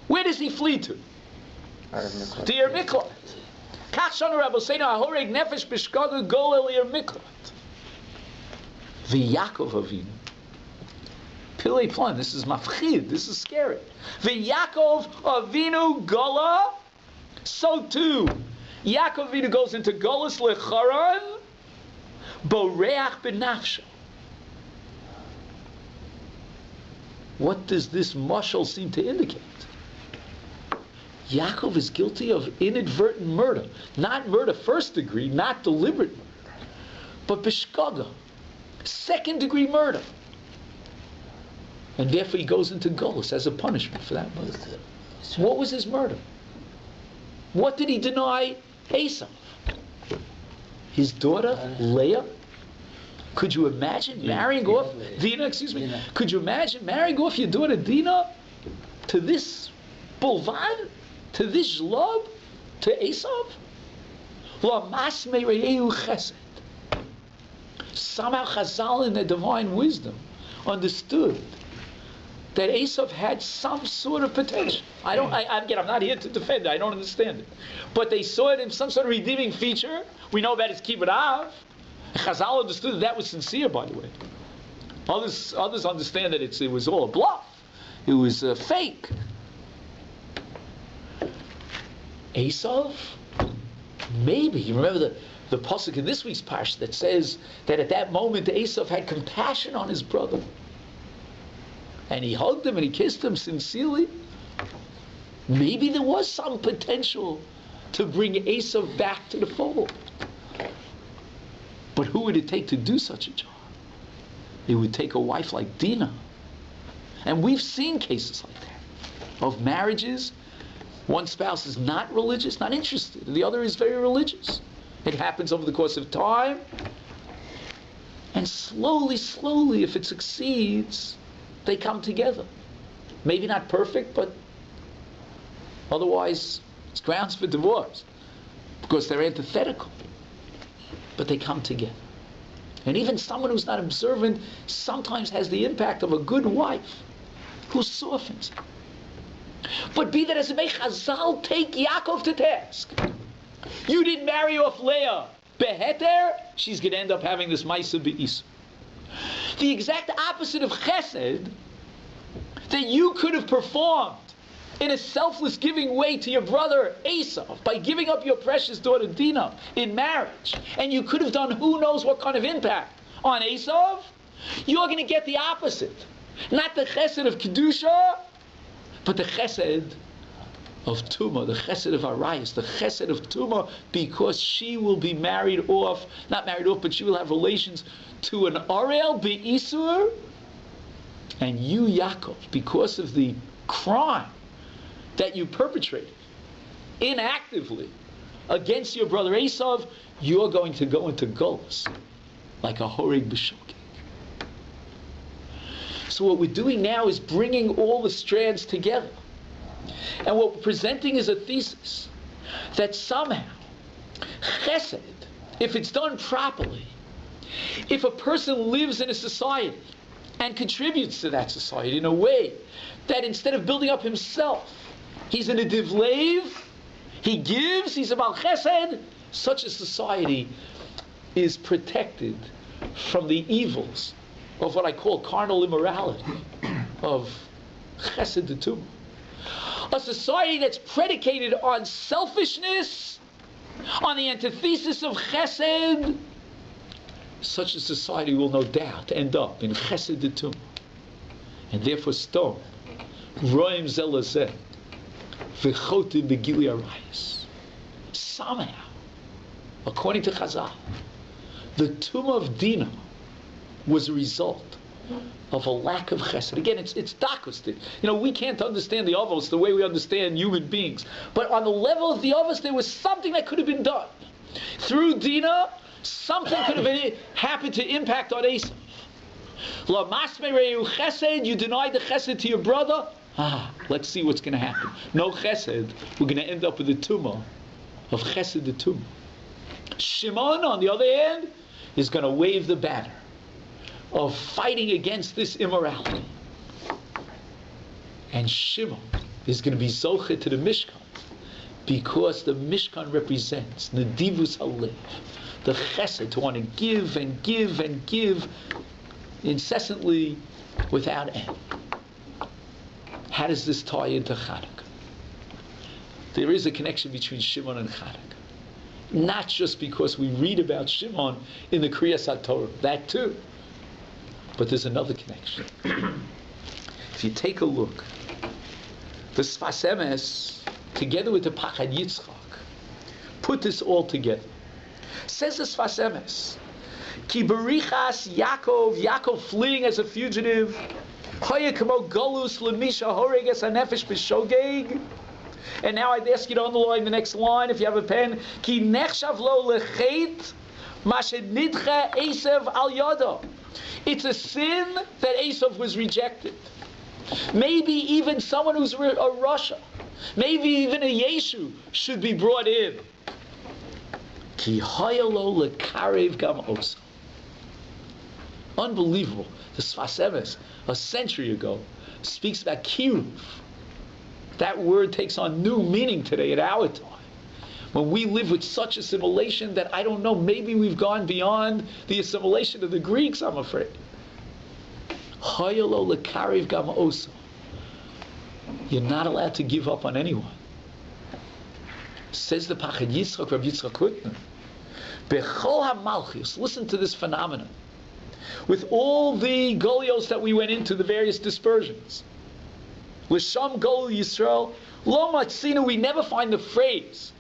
where does he flee to? To your miklat. Kach shanu Rabbeinu hahoreg nefesh b'shkaga gole li'yer miklat. V'Yaakov Avinu. Pilei plan. This is mafchid. This is scary. V'Yaakov Avinu gola. So too, Yaakov Avinu goes into Golus lecharan, boreach benafsha. What does this mashal seem to indicate? Yaakov is guilty of inadvertent murder. Not murder first degree, not deliberate murder, but bishkaga, second degree murder. And therefore he goes into Golus as a punishment for that murder. What was his murder? What did he deny Esau? His daughter, Leah? Could you imagine marrying off Dinah? Excuse me. Could you imagine marrying off your daughter Dinah to this bulvad, to this zlob, to Esau? Somehow Chazal in their divine wisdom understood that Esau had some sort of potential. Again, I'm not here to defend it. I don't understand it. But they saw it in some sort of redeeming feature. We know about his kibbud av. Chazal understood that was sincere, by the way. Others understand that it was all a bluff. It was fake. Esau? Maybe. You remember the pasuk in this week's parsha that says that at that moment Esau had compassion on his brother. And he hugged him and he kissed him sincerely. Maybe there was some potential to bring Esau back to the fold. But who would it take to do such a job? It would take a wife like Dinah. And we've seen cases like that of marriages. One spouse is not religious, not interested. The other is very religious. It happens over the course of time. And slowly, if it succeeds, they come together. Maybe not perfect, but otherwise it's grounds for divorce because they're antithetical. But they come together. And even someone who's not observant sometimes has the impact of a good wife who softens. But be that as it may, Chazal take Yaakov to task. You didn't marry off Leah beheter, she's going to end up having this Maisa be'isa. The exact opposite of chesed that you could have performed in a selfless giving way to your brother Esau by giving up your precious daughter Dinah in marriage, and you could have done who knows what kind of impact on Esau, you're going to get the opposite. Not the chesed of Kedusha, but the chesed of Tumah, the chesed of Arayas, the chesed of Tumah, because she will be married off, not married off, but she will have relations to an Arel be'isur, and you, Yaakov, because of the crime that you perpetrated inactively against your brother Esau, you're going to go into Golus like a Horeg B'Shogeg. So what we're doing now is bringing all the strands together. And what we're presenting is a thesis that somehow chesed, if it's done properly, if a person lives in a society and contributes to that society in a way that instead of building up himself, he's in a divlev, he gives, he's about chesed, such a society is protected from the evils of what I call carnal immorality, of chesed tumah. A society that's predicated on selfishness, on the antithesis of chesed, such a society will no doubt end up in chesed tumah. And therefore stone, roim zelazeh, v'chotim begili arayis. Somehow, according to Chazal, the tumah of Dinah was a result of a lack of chesed. Again, it's dakus. We can't understand the avos the way we understand human beings. But on the level of the avos, there was something that could have been done. Through Dinah, something could have happened to impact on Esav. La masmereu chesed, you denied the chesed to your brother. Let's see what's going to happen. No chesed, we're going to end up with a tumah of chesed the tumah. Shimon, on the other hand, is going to wave the banner of fighting against this immorality. And Shimon is going to be zoche to the Mishkan, because the Mishkan represents Nedivus Halev, the chesed, to want to give and give and give incessantly without end. How does this tie into Chanukah? There is a connection between Shimon and Chanukah. Not just because we read about Shimon in the Kriyas HaTorah, that too. But there's another connection. If you take a look, the Sfas Emes, together with the Pachad Yitzchak, put this all together. Says the Sfas Emes, Ki berichas Yaakov fleeing as a fugitive, Hoya kamo golus lemisha horeges hanefesh b'shogeg. And now I'd ask you to underline the next line if you have a pen. Ki nechshav lo lechet mashed nidcha Esav al yado. It's a sin that Esav was rejected. Maybe even someone who's a Rasha, maybe even a Yeshu should be brought in. Ki hoya lo lekarev gam osa. Unbelievable. The Sfas Emes, a century ago, speaks about kiruv. That word takes on new meaning today at our time, when we live with such assimilation that I don't know, maybe we've gone beyond the assimilation of the Greeks, I'm afraid. Hayalo lekariv gam osa. You're not allowed to give up on anyone. Says the Pachad Yitzchak, Rabbi Yitzchak Hutner, Bechol HaMalchus, listen to this phenomenon. With all the golios that we went into, the various dispersions, L'sham Gol Yisrael, Lo Matzina, we never find the phrase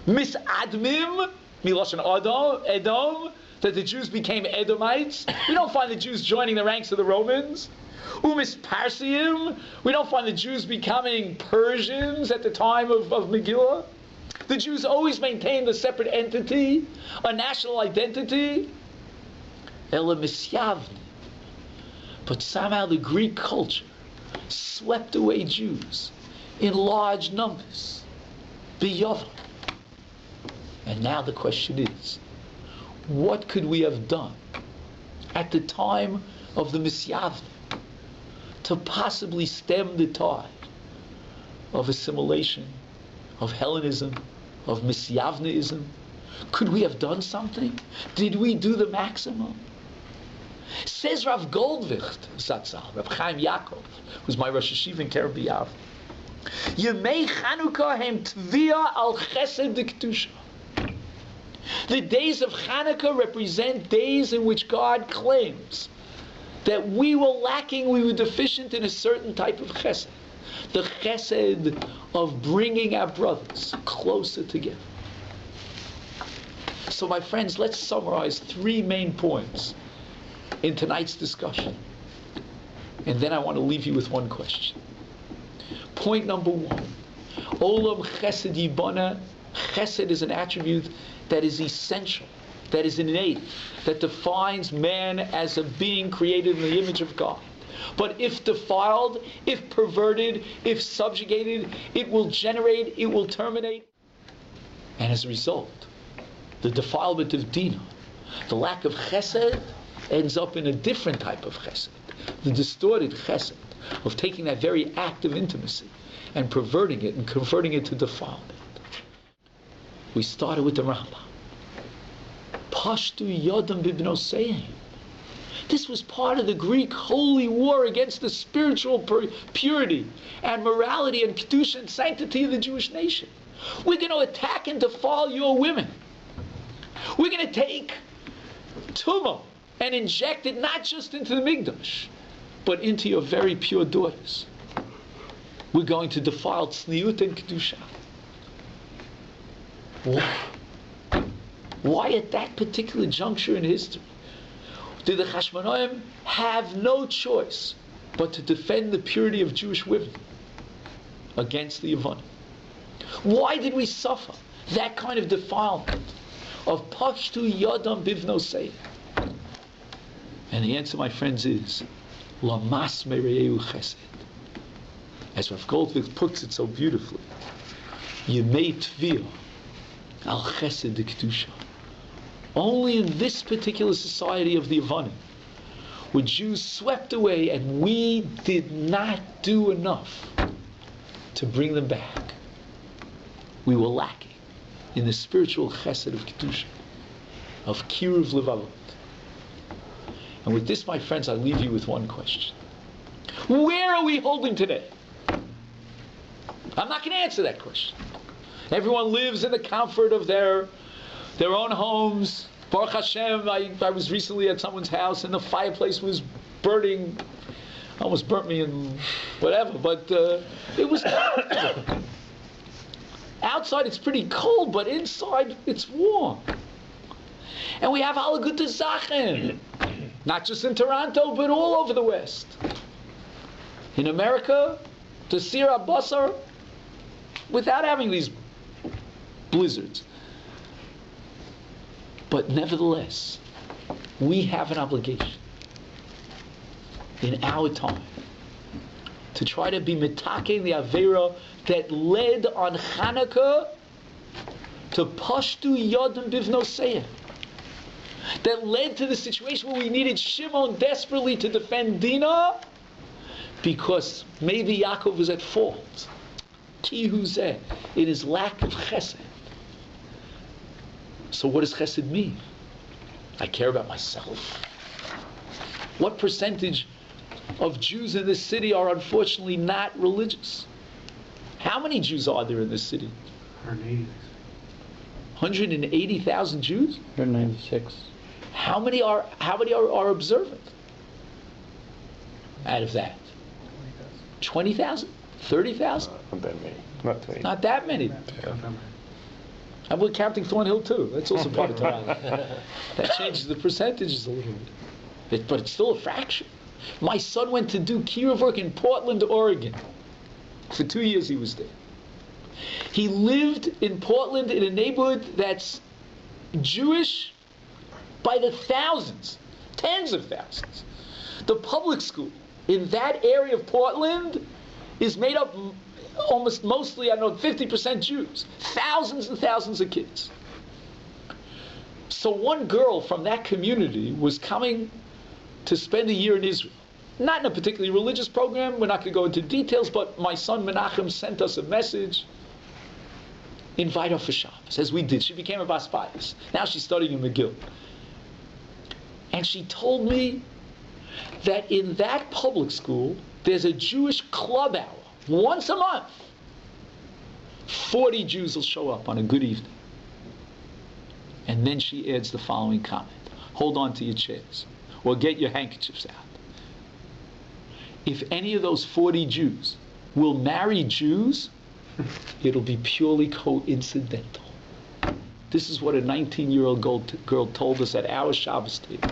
Misadmim, Miloshan Edom, that the Jews became Edomites. We don't find the Jews joining the ranks of the Romans. Umis Parsiim, we don't find the Jews becoming Persians at the time of Megillah. The Jews always maintained a separate entity, a national identity. Ela Misyavni. But somehow the Greek culture swept away Jews in large numbers. B'Yavam. And now the question is, what could we have done at the time of the Misyavni to possibly stem the tide of assimilation, of Hellenism, of Misyavniism? Could we have done something? Did we do the maximum? Says Rav Goldvicht, Zatzal, Rav Chaim Yaakov, who's my Rosh Yeshiva in Kerem B'Yav, Yemei Chanukah hem tvia al chesed d'kedusha. The days of Chanukah represent days in which God claims that we were lacking, we were deficient in a certain type of chesed. The chesed of bringing our brothers closer together. So my friends, let's summarize 3 main points in tonight's discussion. And then I want to leave you with one question. Point number 1. Olam chesed yibana. Chesed is an attribute that is essential, that is innate, that defines man as a being created in the image of God. But if defiled, if perverted, if subjugated, it will generate, it will terminate. And as a result, the defilement of Dinah, the lack of chesed, ends up in a different type of chesed, the distorted chesed of taking that very act of intimacy and perverting it and converting it to defilement. We started with the Rambam. Pashtu yodam bibnoseim. This was part of the Greek holy war against the spiritual purity and morality and kedusha and sanctity of the Jewish nation. We're going to attack and defile your women. We're going to take tumah and inject it not just into the Mikdash, but into your very pure daughters. We're going to defile tzniut and kedusha. Why? Why at that particular juncture in history? did the Chashmonaim have no choice but to defend the purity of Jewish women against the Yevonim? Why did we suffer that kind of defilement of Pashtu Yodam Bivnosei? And the answer, my friends, is Lamas Mereu Chesed. As Rav Goldvicht puts it so beautifully, Yemei Tviyah Al Chesed de Kedusha. Only in this particular society of the Yevonim were Jews swept away, and we did not do enough to bring them back. We were lacking in the spiritual chesed of Kedusha, of Kiruv Levavot. And with this, my friends, I leave you with one question. Where are we holding today? I'm not going to answer that question. Everyone lives in the comfort of their own homes. Baruch Hashem, I was recently at someone's house and the fireplace was burning. Almost burnt me and whatever, but it was comfortable. Outside it's pretty cold, but inside it's warm. And we have Halaguta Zachen, not just in Toronto, but all over the West. In America, to Sir Basar, without having these blizzards. But nevertheless, we have an obligation in our time to try to be mitaking the Avera that led on Chanukah to Pashtu Yodam Bivnosei, that led to the situation where we needed Shimon desperately to defend Dinah, because maybe Yaakov was at fault. Ki hu zeh, in his lack of chesed. So what does chesed mean? I care about myself. What percentage of Jews in this city are unfortunately not religious? How many Jews are there in this city? 180,000 Jews? 196. How many are observant out of that? 20,000? 30,000? Not that many. Not 20. Not that many. And we're counting Thornhill too. That's also part of Toronto. That changes the percentages a little bit. But it's still a fraction. My son went to do kiruv work in Portland, Oregon. For 2 years he was there. He lived in Portland in a neighborhood that's Jewish by the thousands, tens of thousands. The public school in that area of Portland is made up almost mostly, 50% Jews. Thousands and thousands of kids. So one girl from that community was coming to spend a year in Israel. Not in a particularly religious program, we're not going to go into details, but my son Menachem sent us a message. Invite her for Shabbos, as we did. She became a Bas Bayis. Now she's studying in McGill. And she told me that in that public school, there's a Jewish club hour once a month. 40 Jews will show up on a good evening. And then she adds the following comment. Hold on to your chairs, or get your handkerchiefs out. If any of those 40 Jews will marry Jews, it'll be purely coincidental. This is what a 19-year-old girl told us at our Shabbos table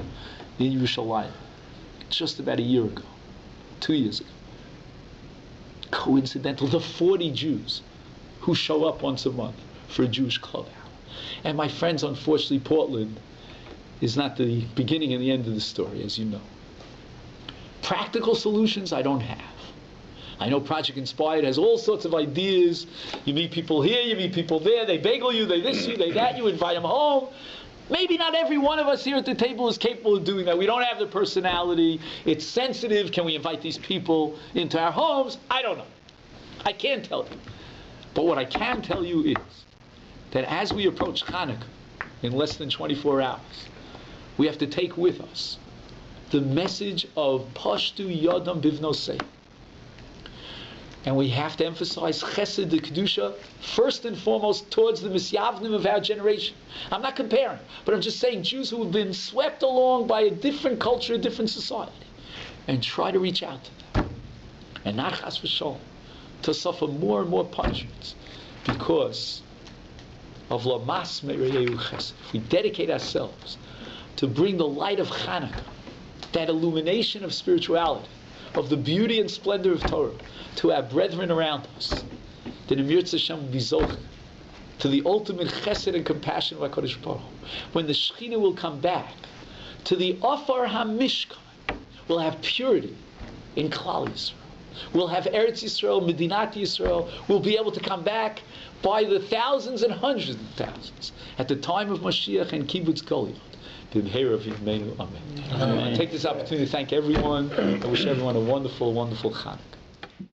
in Yerushalayim just about a year ago, 2 years ago. Coincidental. The 40 Jews who show up once a month for a Jewish club hour. And my friends, unfortunately, Portland is not the beginning and the end of the story, as you know. Practical solutions I don't have. I know Project Inspired has all sorts of ideas. You meet people here, you meet people there, they bagel you, they this you, they that you, invite them home. Maybe not every one of us here at the table is capable of doing that. We don't have the personality. It's sensitive. Can we invite these people into our homes? I don't know. I can't tell you. But what I can tell you is that as we approach Chanukah in less than 24 hours, we have to take with us the message of Pashtu Yodam Bivnosei. And we have to emphasize Chesed de Kedusha first and foremost towards the Misyavnim of our generation. I'm not comparing, but I'm just saying Jews who have been swept along by a different culture, a different society, and try to reach out to them. And not chas v'shalom, to suffer more and more punishments because of Lamas Me'reyu Chesed. If we dedicate ourselves to bring the light of Chanukah that illumination of spirituality, of the beauty and splendor of Torah, to our brethren around us, then Emir Hashem will be zocheh to the ultimate chesed and compassion of HaKadosh Baruch Hu. When the Shekhinah will come back to the Ofar HaMishkan, we'll have purity in Klal Yisrael. We'll have Eretz Yisrael, Medinat Yisrael. We'll be able to come back by the thousands and hundreds of thousands at the time of Mashiach and Kibbutz Kol Yod. Amen. I take this opportunity to thank everyone. I wish everyone a wonderful, wonderful Chanukah.